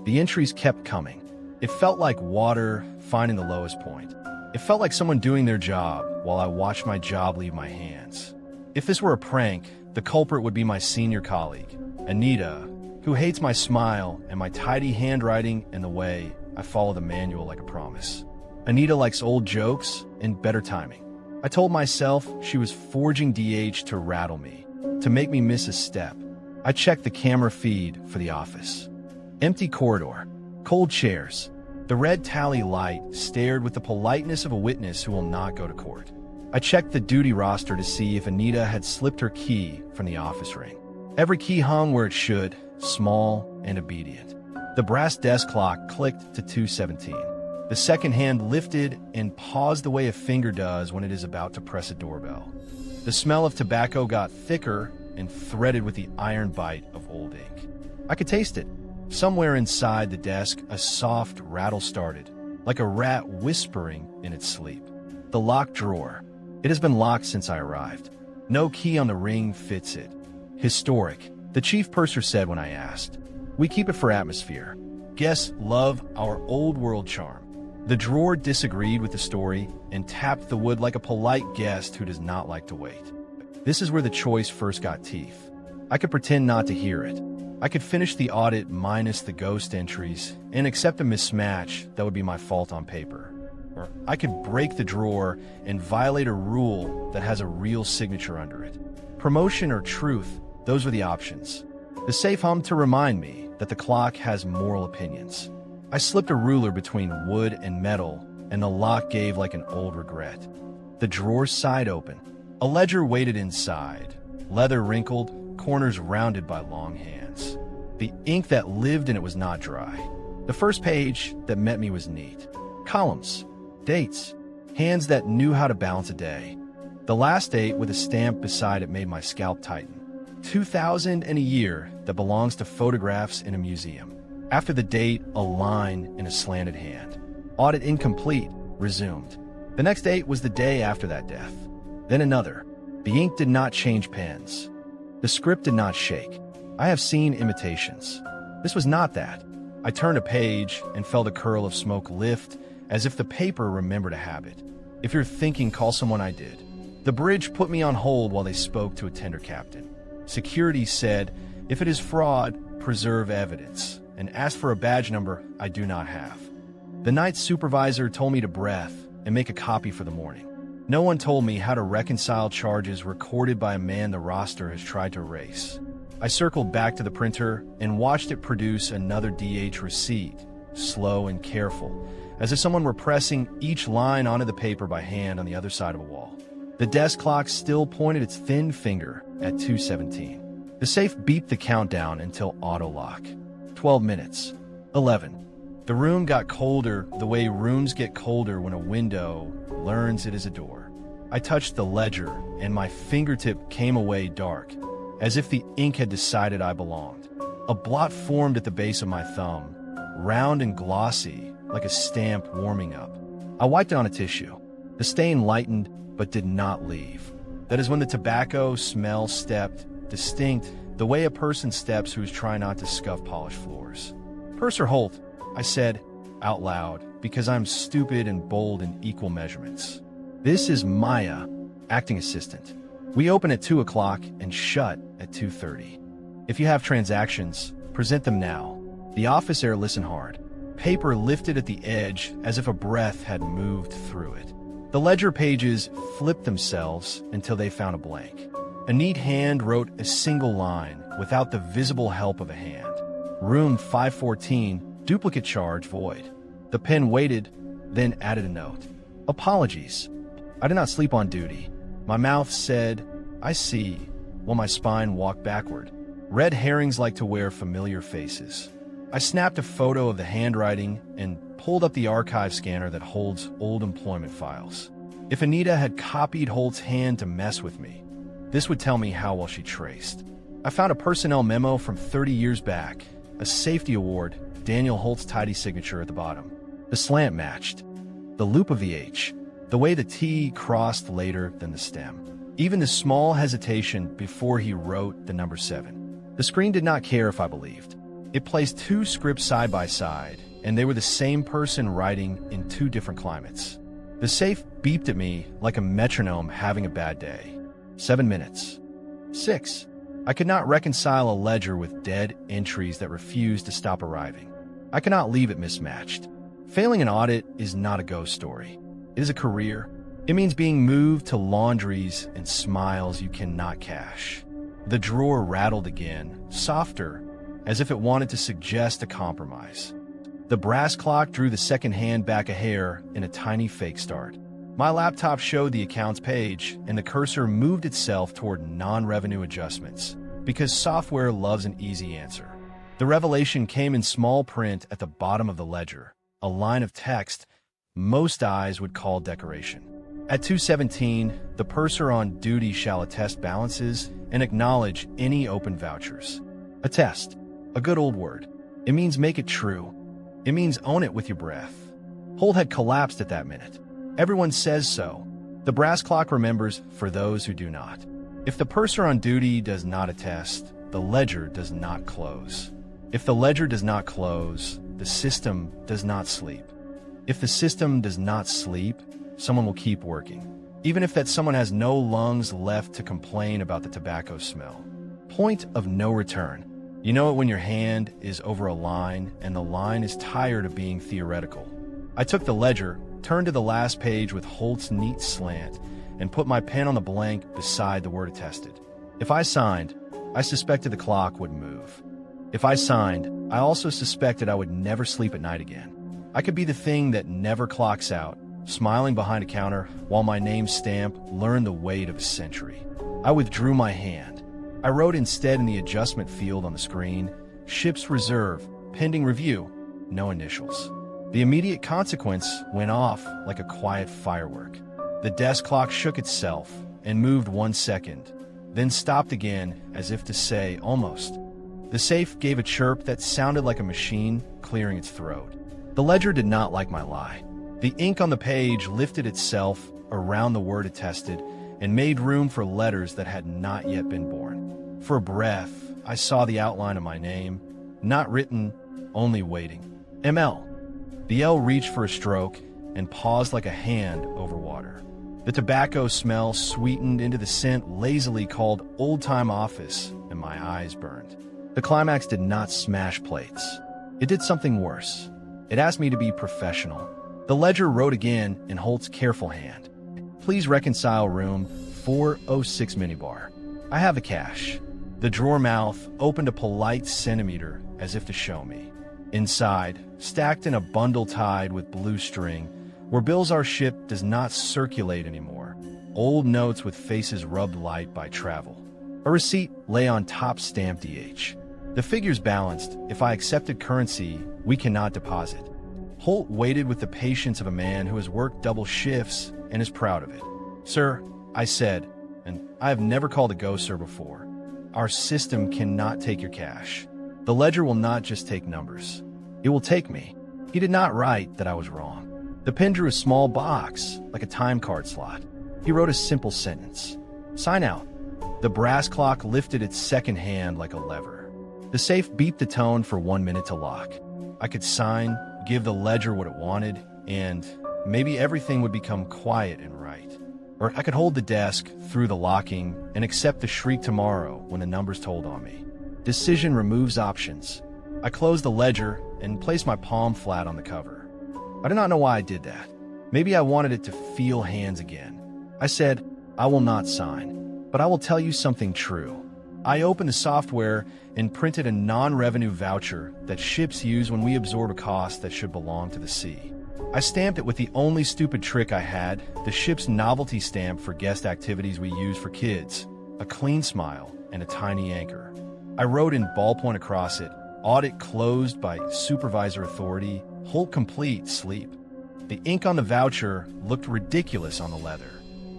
The entries kept coming. It felt like water finding the lowest point. It felt like someone doing their job while I watched my job leave my hands. If this were a prank, the culprit would be my senior colleague, Anita, who hates my smile and my tidy handwriting and the way I follow the manual like a promise. Anita likes old jokes and better timing. I told myself she was forging DH to rattle me, to make me miss a step. I checked the camera feed for the office. Empty corridor, cold chairs. The red tally light stared with the politeness of a witness who will not go to court. I checked the duty roster to see if Anita had slipped her key from the office ring. Every key hung where it should, small and obedient. The brass desk clock clicked to 2:17. The second hand lifted and paused the way a finger does when it is about to press a doorbell. The smell of tobacco got thicker and threaded with the iron bite of old ink. I could taste it. Somewhere inside the desk, a soft rattle started, like a rat whispering in its sleep. The locked drawer. It has been locked since I arrived. No key on the ring fits it. Historic, the chief purser said when I asked. We keep it for atmosphere. Guests love our old world charm. The drawer disagreed with the story and tapped the wood like a polite guest who does not like to wait. This is where the choice first got teeth. I could pretend not to hear it. I could finish the audit minus the ghost entries and accept a mismatch that would be my fault on paper. Or I could break the drawer and violate a rule that has a real signature under it. Promotion or truth, those were the options. The safe hummed to remind me that the clock has moral opinions. I slipped a ruler between wood and metal, and the lock gave like an old regret. The drawer's side open. A ledger waited inside, leather wrinkled, corners rounded by long hands. The ink that lived in it was not dry. The first page that met me was neat. Columns, dates, hands that knew how to balance a day. The last date with a stamp beside it made my scalp tighten. 2000 and a year that belongs to photographs in a museum. After the date, a line in a slanted hand. Audit incomplete, resumed. The next date was the day after that death. Then another. The ink did not change pens. The script did not shake. I have seen imitations. This was not that. I turned a page and felt a curl of smoke lift as if the paper remembered a habit. If you're thinking, call someone. I did. The bridge put me on hold while they spoke to a tender captain. Security said, if it is fraud, preserve evidence, and asked for a badge number I do not have. The night supervisor told me to breath and make a copy for the morning. No one told me how to reconcile charges recorded by a man the roster has tried to erase. I circled back to the printer and watched it produce another DH receipt, slow and careful, as if someone were pressing each line onto the paper by hand on the other side of a wall. The desk clock still pointed its thin finger at 2:17. The safe beeped the countdown until auto-lock. 12 minutes. 11. The room got colder the way rooms get colder when a window learns it is a door. I touched the ledger, and my fingertip came away dark, as if the ink had decided I belonged. A blot formed at the base of my thumb, round and glossy, like a stamp warming up. I wiped it on a tissue. The stain lightened, but did not leave. That is when the tobacco smell stepped, distinct, the way a person steps who is trying not to scuff polished floors. Purser Holt, I said, out loud, because I'm stupid and bold in equal measurements. This is Maya, acting assistant. We open at 2 o'clock and shut at 2:30. If you have transactions, present them now. The office air listened hard. Paper lifted at the edge as if a breath had moved through it. The ledger pages flipped themselves until they found a blank. A neat hand wrote a single line without the visible help of a hand. Room 514, duplicate charge void. The pen waited, then added a note. Apologies. I did not sleep on duty. My mouth said, I see, while my spine walked backward. Red herrings like to wear familiar faces. I snapped a photo of the handwriting and pulled up the archive scanner that holds old employment files. If Anita had copied Holt's hand to mess with me, this would tell me how well she traced. I found a personnel memo from 30 years back, a safety award, Daniel Holt's tidy signature at the bottom. The slant matched. The loop of the H. The way the T crossed later than the stem. Even the small hesitation before he wrote the number 7. The screen did not care if I believed. It placed 2 scripts side by side, and they were the same person writing in 2 different climates. The safe beeped at me like a metronome having a bad day. 7 minutes. 6. I could not reconcile a ledger with dead entries that refused to stop arriving. I cannot leave it mismatched. Failing an audit is not a ghost story. It is a career. It means being moved to laundries and smiles you cannot cash. The drawer rattled again, softer, as if it wanted to suggest a compromise. The brass clock drew the second hand back a hair in a tiny fake start. My laptop showed the accounts page, and the cursor moved itself toward non-revenue adjustments, because software loves an easy answer. The revelation came in small print at the bottom of the ledger, a line of text most eyes would call decoration. At 2:17, the purser on duty shall attest balances and acknowledge any open vouchers. Attest, a good old word. It means make it true. It means own it with your breath. Holt had collapsed at that minute. Everyone says so. The brass clock remembers for those who do not. If the purser on duty does not attest, the ledger does not close. If the ledger does not close, the system does not sleep. If the system does not sleep, someone will keep working, even if that someone has no lungs left to complain about the tobacco smell. Point of no return. You know it when your hand is over a line and the line is tired of being theoretical. I took the ledger, turned to the last page with Holt's neat slant, and put my pen on the blank beside the word attested. If I signed, I suspected the clock would move. If I signed, I also suspected I would never sleep at night again. I could be the thing that never clocks out, smiling behind a counter while my name stamp learned the weight of a century. I withdrew my hand. I wrote instead in the adjustment field on the screen, Ship's Reserve, pending review, no initials. The immediate consequence went off like a quiet firework. The desk clock shook itself, and moved 1 second, then stopped again as if to say, almost. The safe gave a chirp that sounded like a machine clearing its throat. The ledger did not like my lie. The ink on the page lifted itself around the word attested and made room for letters that had not yet been born. For a breath, I saw the outline of my name, not written, only waiting. ML. The L reached for a stroke and paused like a hand over water. The tobacco smell sweetened into the scent lazily called old-time office, and my eyes burned. The climax did not smash plates. It did something worse. It asked me to be professional. The ledger wrote again in Holt's careful hand. Please reconcile room 406 minibar. I have the cash. The drawer mouth opened a polite centimeter as if to show me. Inside, stacked in a bundle tied with blue string, were bills our ship does not circulate anymore. Old notes with faces rubbed light by travel. A receipt lay on top stamped DH. The figures balanced. If I accepted currency, we cannot deposit. Holt waited with the patience of a man who has worked double shifts and is proud of it. Sir, I said, and I have never called a go sir before, our system cannot take your cash. The ledger will not just take numbers. It will take me. He did not write that I was wrong. The pen drew a small box, like a time card slot. He wrote a simple sentence. Sign out. The brass clock lifted its second hand like a lever. The safe beeped the tone for 1 minute to lock. I could sign, give the ledger what it wanted, and maybe everything would become quiet and right. Or I could hold the desk through the locking and accept the shriek tomorrow when the numbers told on me. Decision removes options. I closed the ledger and placed my palm flat on the cover. I do not know why I did that. Maybe I wanted it to feel hands again. I said, I will not sign, but I will tell you something true. I opened the software and printed a non-revenue voucher that ships use when we absorb a cost that should belong to the sea. I stamped it with the only stupid trick I had, the ship's novelty stamp for guest activities we use for kids, a clean smile and a tiny anchor. I wrote in ballpoint across it, audit closed by supervisor authority, Holt complete, sleep. The ink on the voucher looked ridiculous on the leather.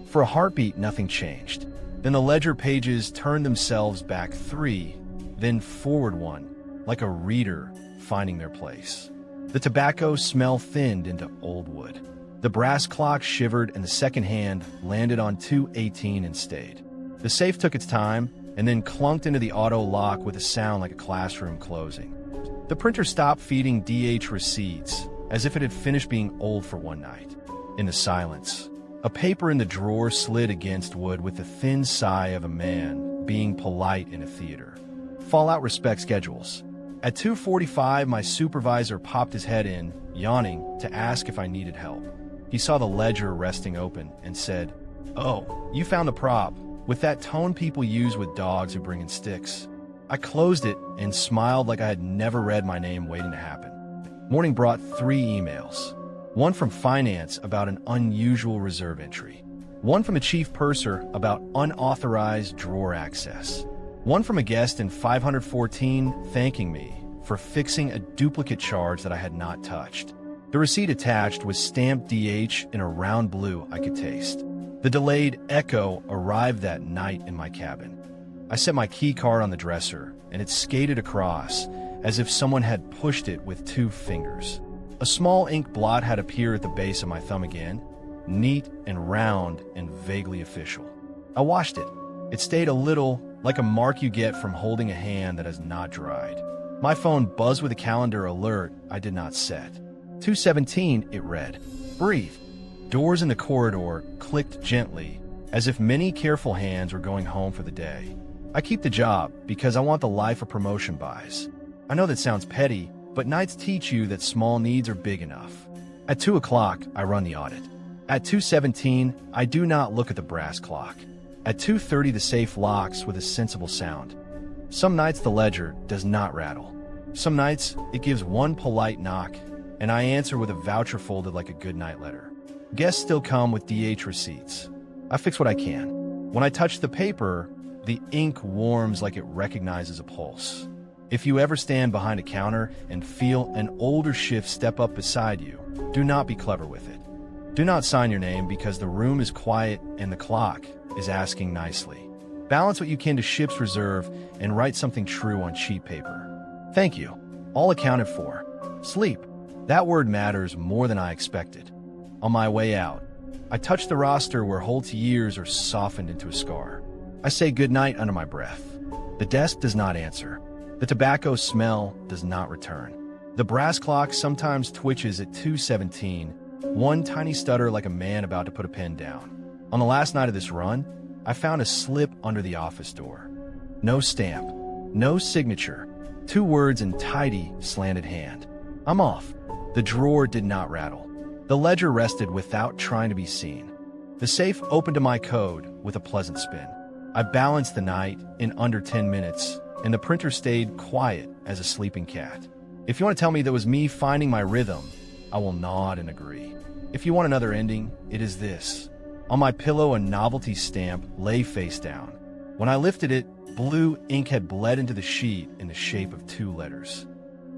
For a heartbeat, nothing changed. Then the ledger pages turned themselves back 3, then forward 1, like a reader finding their place. The tobacco smell thinned into old wood. The brass clock shivered and the second hand landed on 218 and stayed. The safe took its time and then clunked into the auto lock with a sound like a classroom closing. The printer stopped feeding DH receipts as if it had finished being old for one night. In the silence, a paper in the drawer slid against wood with the thin sigh of a man being polite in a theater. Fallout respect schedules. At 2:45, my supervisor popped his head in, yawning, to ask if I needed help. He saw the ledger resting open and said, "Oh, you found the prop," with that tone people use with dogs who bring in sticks. I closed it and smiled like I had never read my name waiting to happen. Morning brought 3 emails. One from finance about an unusual reserve entry. One from the chief purser about unauthorized drawer access. One from a guest in 514 thanking me for fixing a duplicate charge that I had not touched. The receipt attached was stamped DH in a round blue I could taste. The delayed echo arrived that night in my cabin. I set my key card on the dresser, and it skated across as if someone had pushed it with 2 fingers. A small ink blot had appeared at the base of my thumb again, neat and round and vaguely official. I washed it. It stayed a little like a mark you get from holding a hand that has not dried. My phone buzzed with a calendar alert I did not set. 2:17, it read. Breathe. Doors in the corridor clicked gently, as if many careful hands were going home for the day. I keep the job because I want the life a promotion buys. I know that sounds petty, but nights teach you that small needs are big enough. At 2 o'clock, I run the audit. At 2:17, I do not look at the brass clock. At 2:30, the safe locks with a sensible sound. Some nights the ledger does not rattle. Some nights it gives one polite knock, and I answer with a voucher folded like a goodnight letter. Guests still come with DH receipts. I fix what I can. When I touch the paper, the ink warms like it recognizes a pulse. If you ever stand behind a counter and feel an older shift step up beside you, do not be clever with it. Do not sign your name because the room is quiet and the clock is asking nicely. Balance what you can to ship's reserve and write something true on cheap paper. Thank you. All accounted for. Sleep. That word matters more than I expected. On my way out, I touch the roster where whole years are softened into a scar. I say goodnight under my breath. The desk does not answer. The tobacco smell does not return. The brass clock sometimes twitches at 2:17, one tiny stutter like a man about to put a pen down. On the last night of this run, I found a slip under the office door. No stamp, no signature, 2 words in tidy, slanted hand. I'm off. The drawer did not rattle. The ledger rested without trying to be seen. The safe opened to my code with a pleasant spin. I balanced the night in under 10 minutes, and the printer stayed quiet as a sleeping cat. If you want to tell me that was me finding my rhythm, I will nod and agree. If you want another ending, it is this. On my pillow, a novelty stamp lay face down. When I lifted it, blue ink had bled into the sheet in the shape of 2 letters.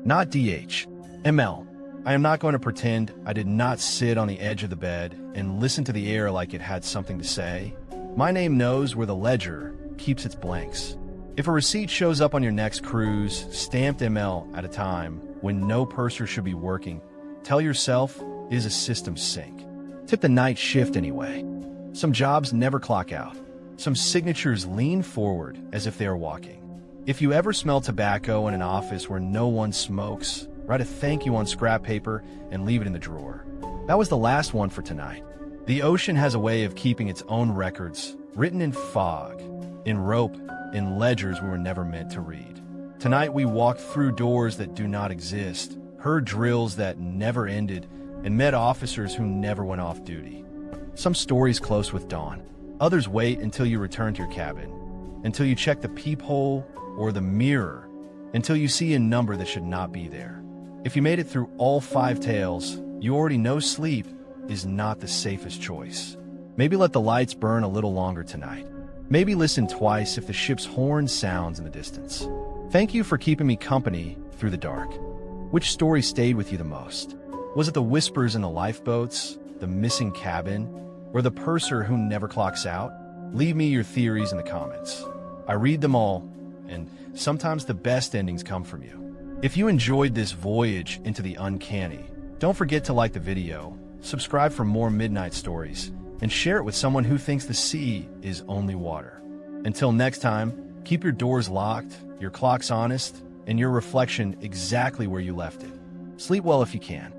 Not DH, ML. I am not going to pretend I did not sit on the edge of the bed and listen to the air like it had something to say. My name knows where the ledger keeps its blanks. If a receipt shows up on your next cruise, stamped ML at a time, when no purser should be working, tell yourself it is a system sync. Tip the night shift anyway. Some jobs never clock out. Some signatures lean forward as if they are walking. If you ever smell tobacco in an office where no one smokes, write a thank you on scrap paper and leave it in the drawer. That was the last one for tonight. The ocean has a way of keeping its own records, written in fog, in rope, in ledgers we were never meant to read. Tonight we walked through doors that do not exist, heard drills that never ended, and met officers who never went off duty. Some stories close with dawn. Others wait until you return to your cabin, until you check the peephole or the mirror, until you see a number that should not be there. If you made it through all 5 tales, you already know sleep is not the safest choice. Maybe let the lights burn a little longer tonight. Maybe listen twice if the ship's horn sounds in the distance. Thank you for keeping me company through the dark. Which story stayed with you the most? Was it the whispers in the lifeboats, the missing cabin, or the purser who never clocks out? Leave me your theories in the comments. I read them all, and sometimes the best endings come from you. If you enjoyed this voyage into the uncanny, don't forget to like the video, subscribe for more midnight stories, and share it with someone who thinks the sea is only water. Until next time, keep your doors locked, your clocks honest, and your reflection exactly where you left it. Sleep well if you can.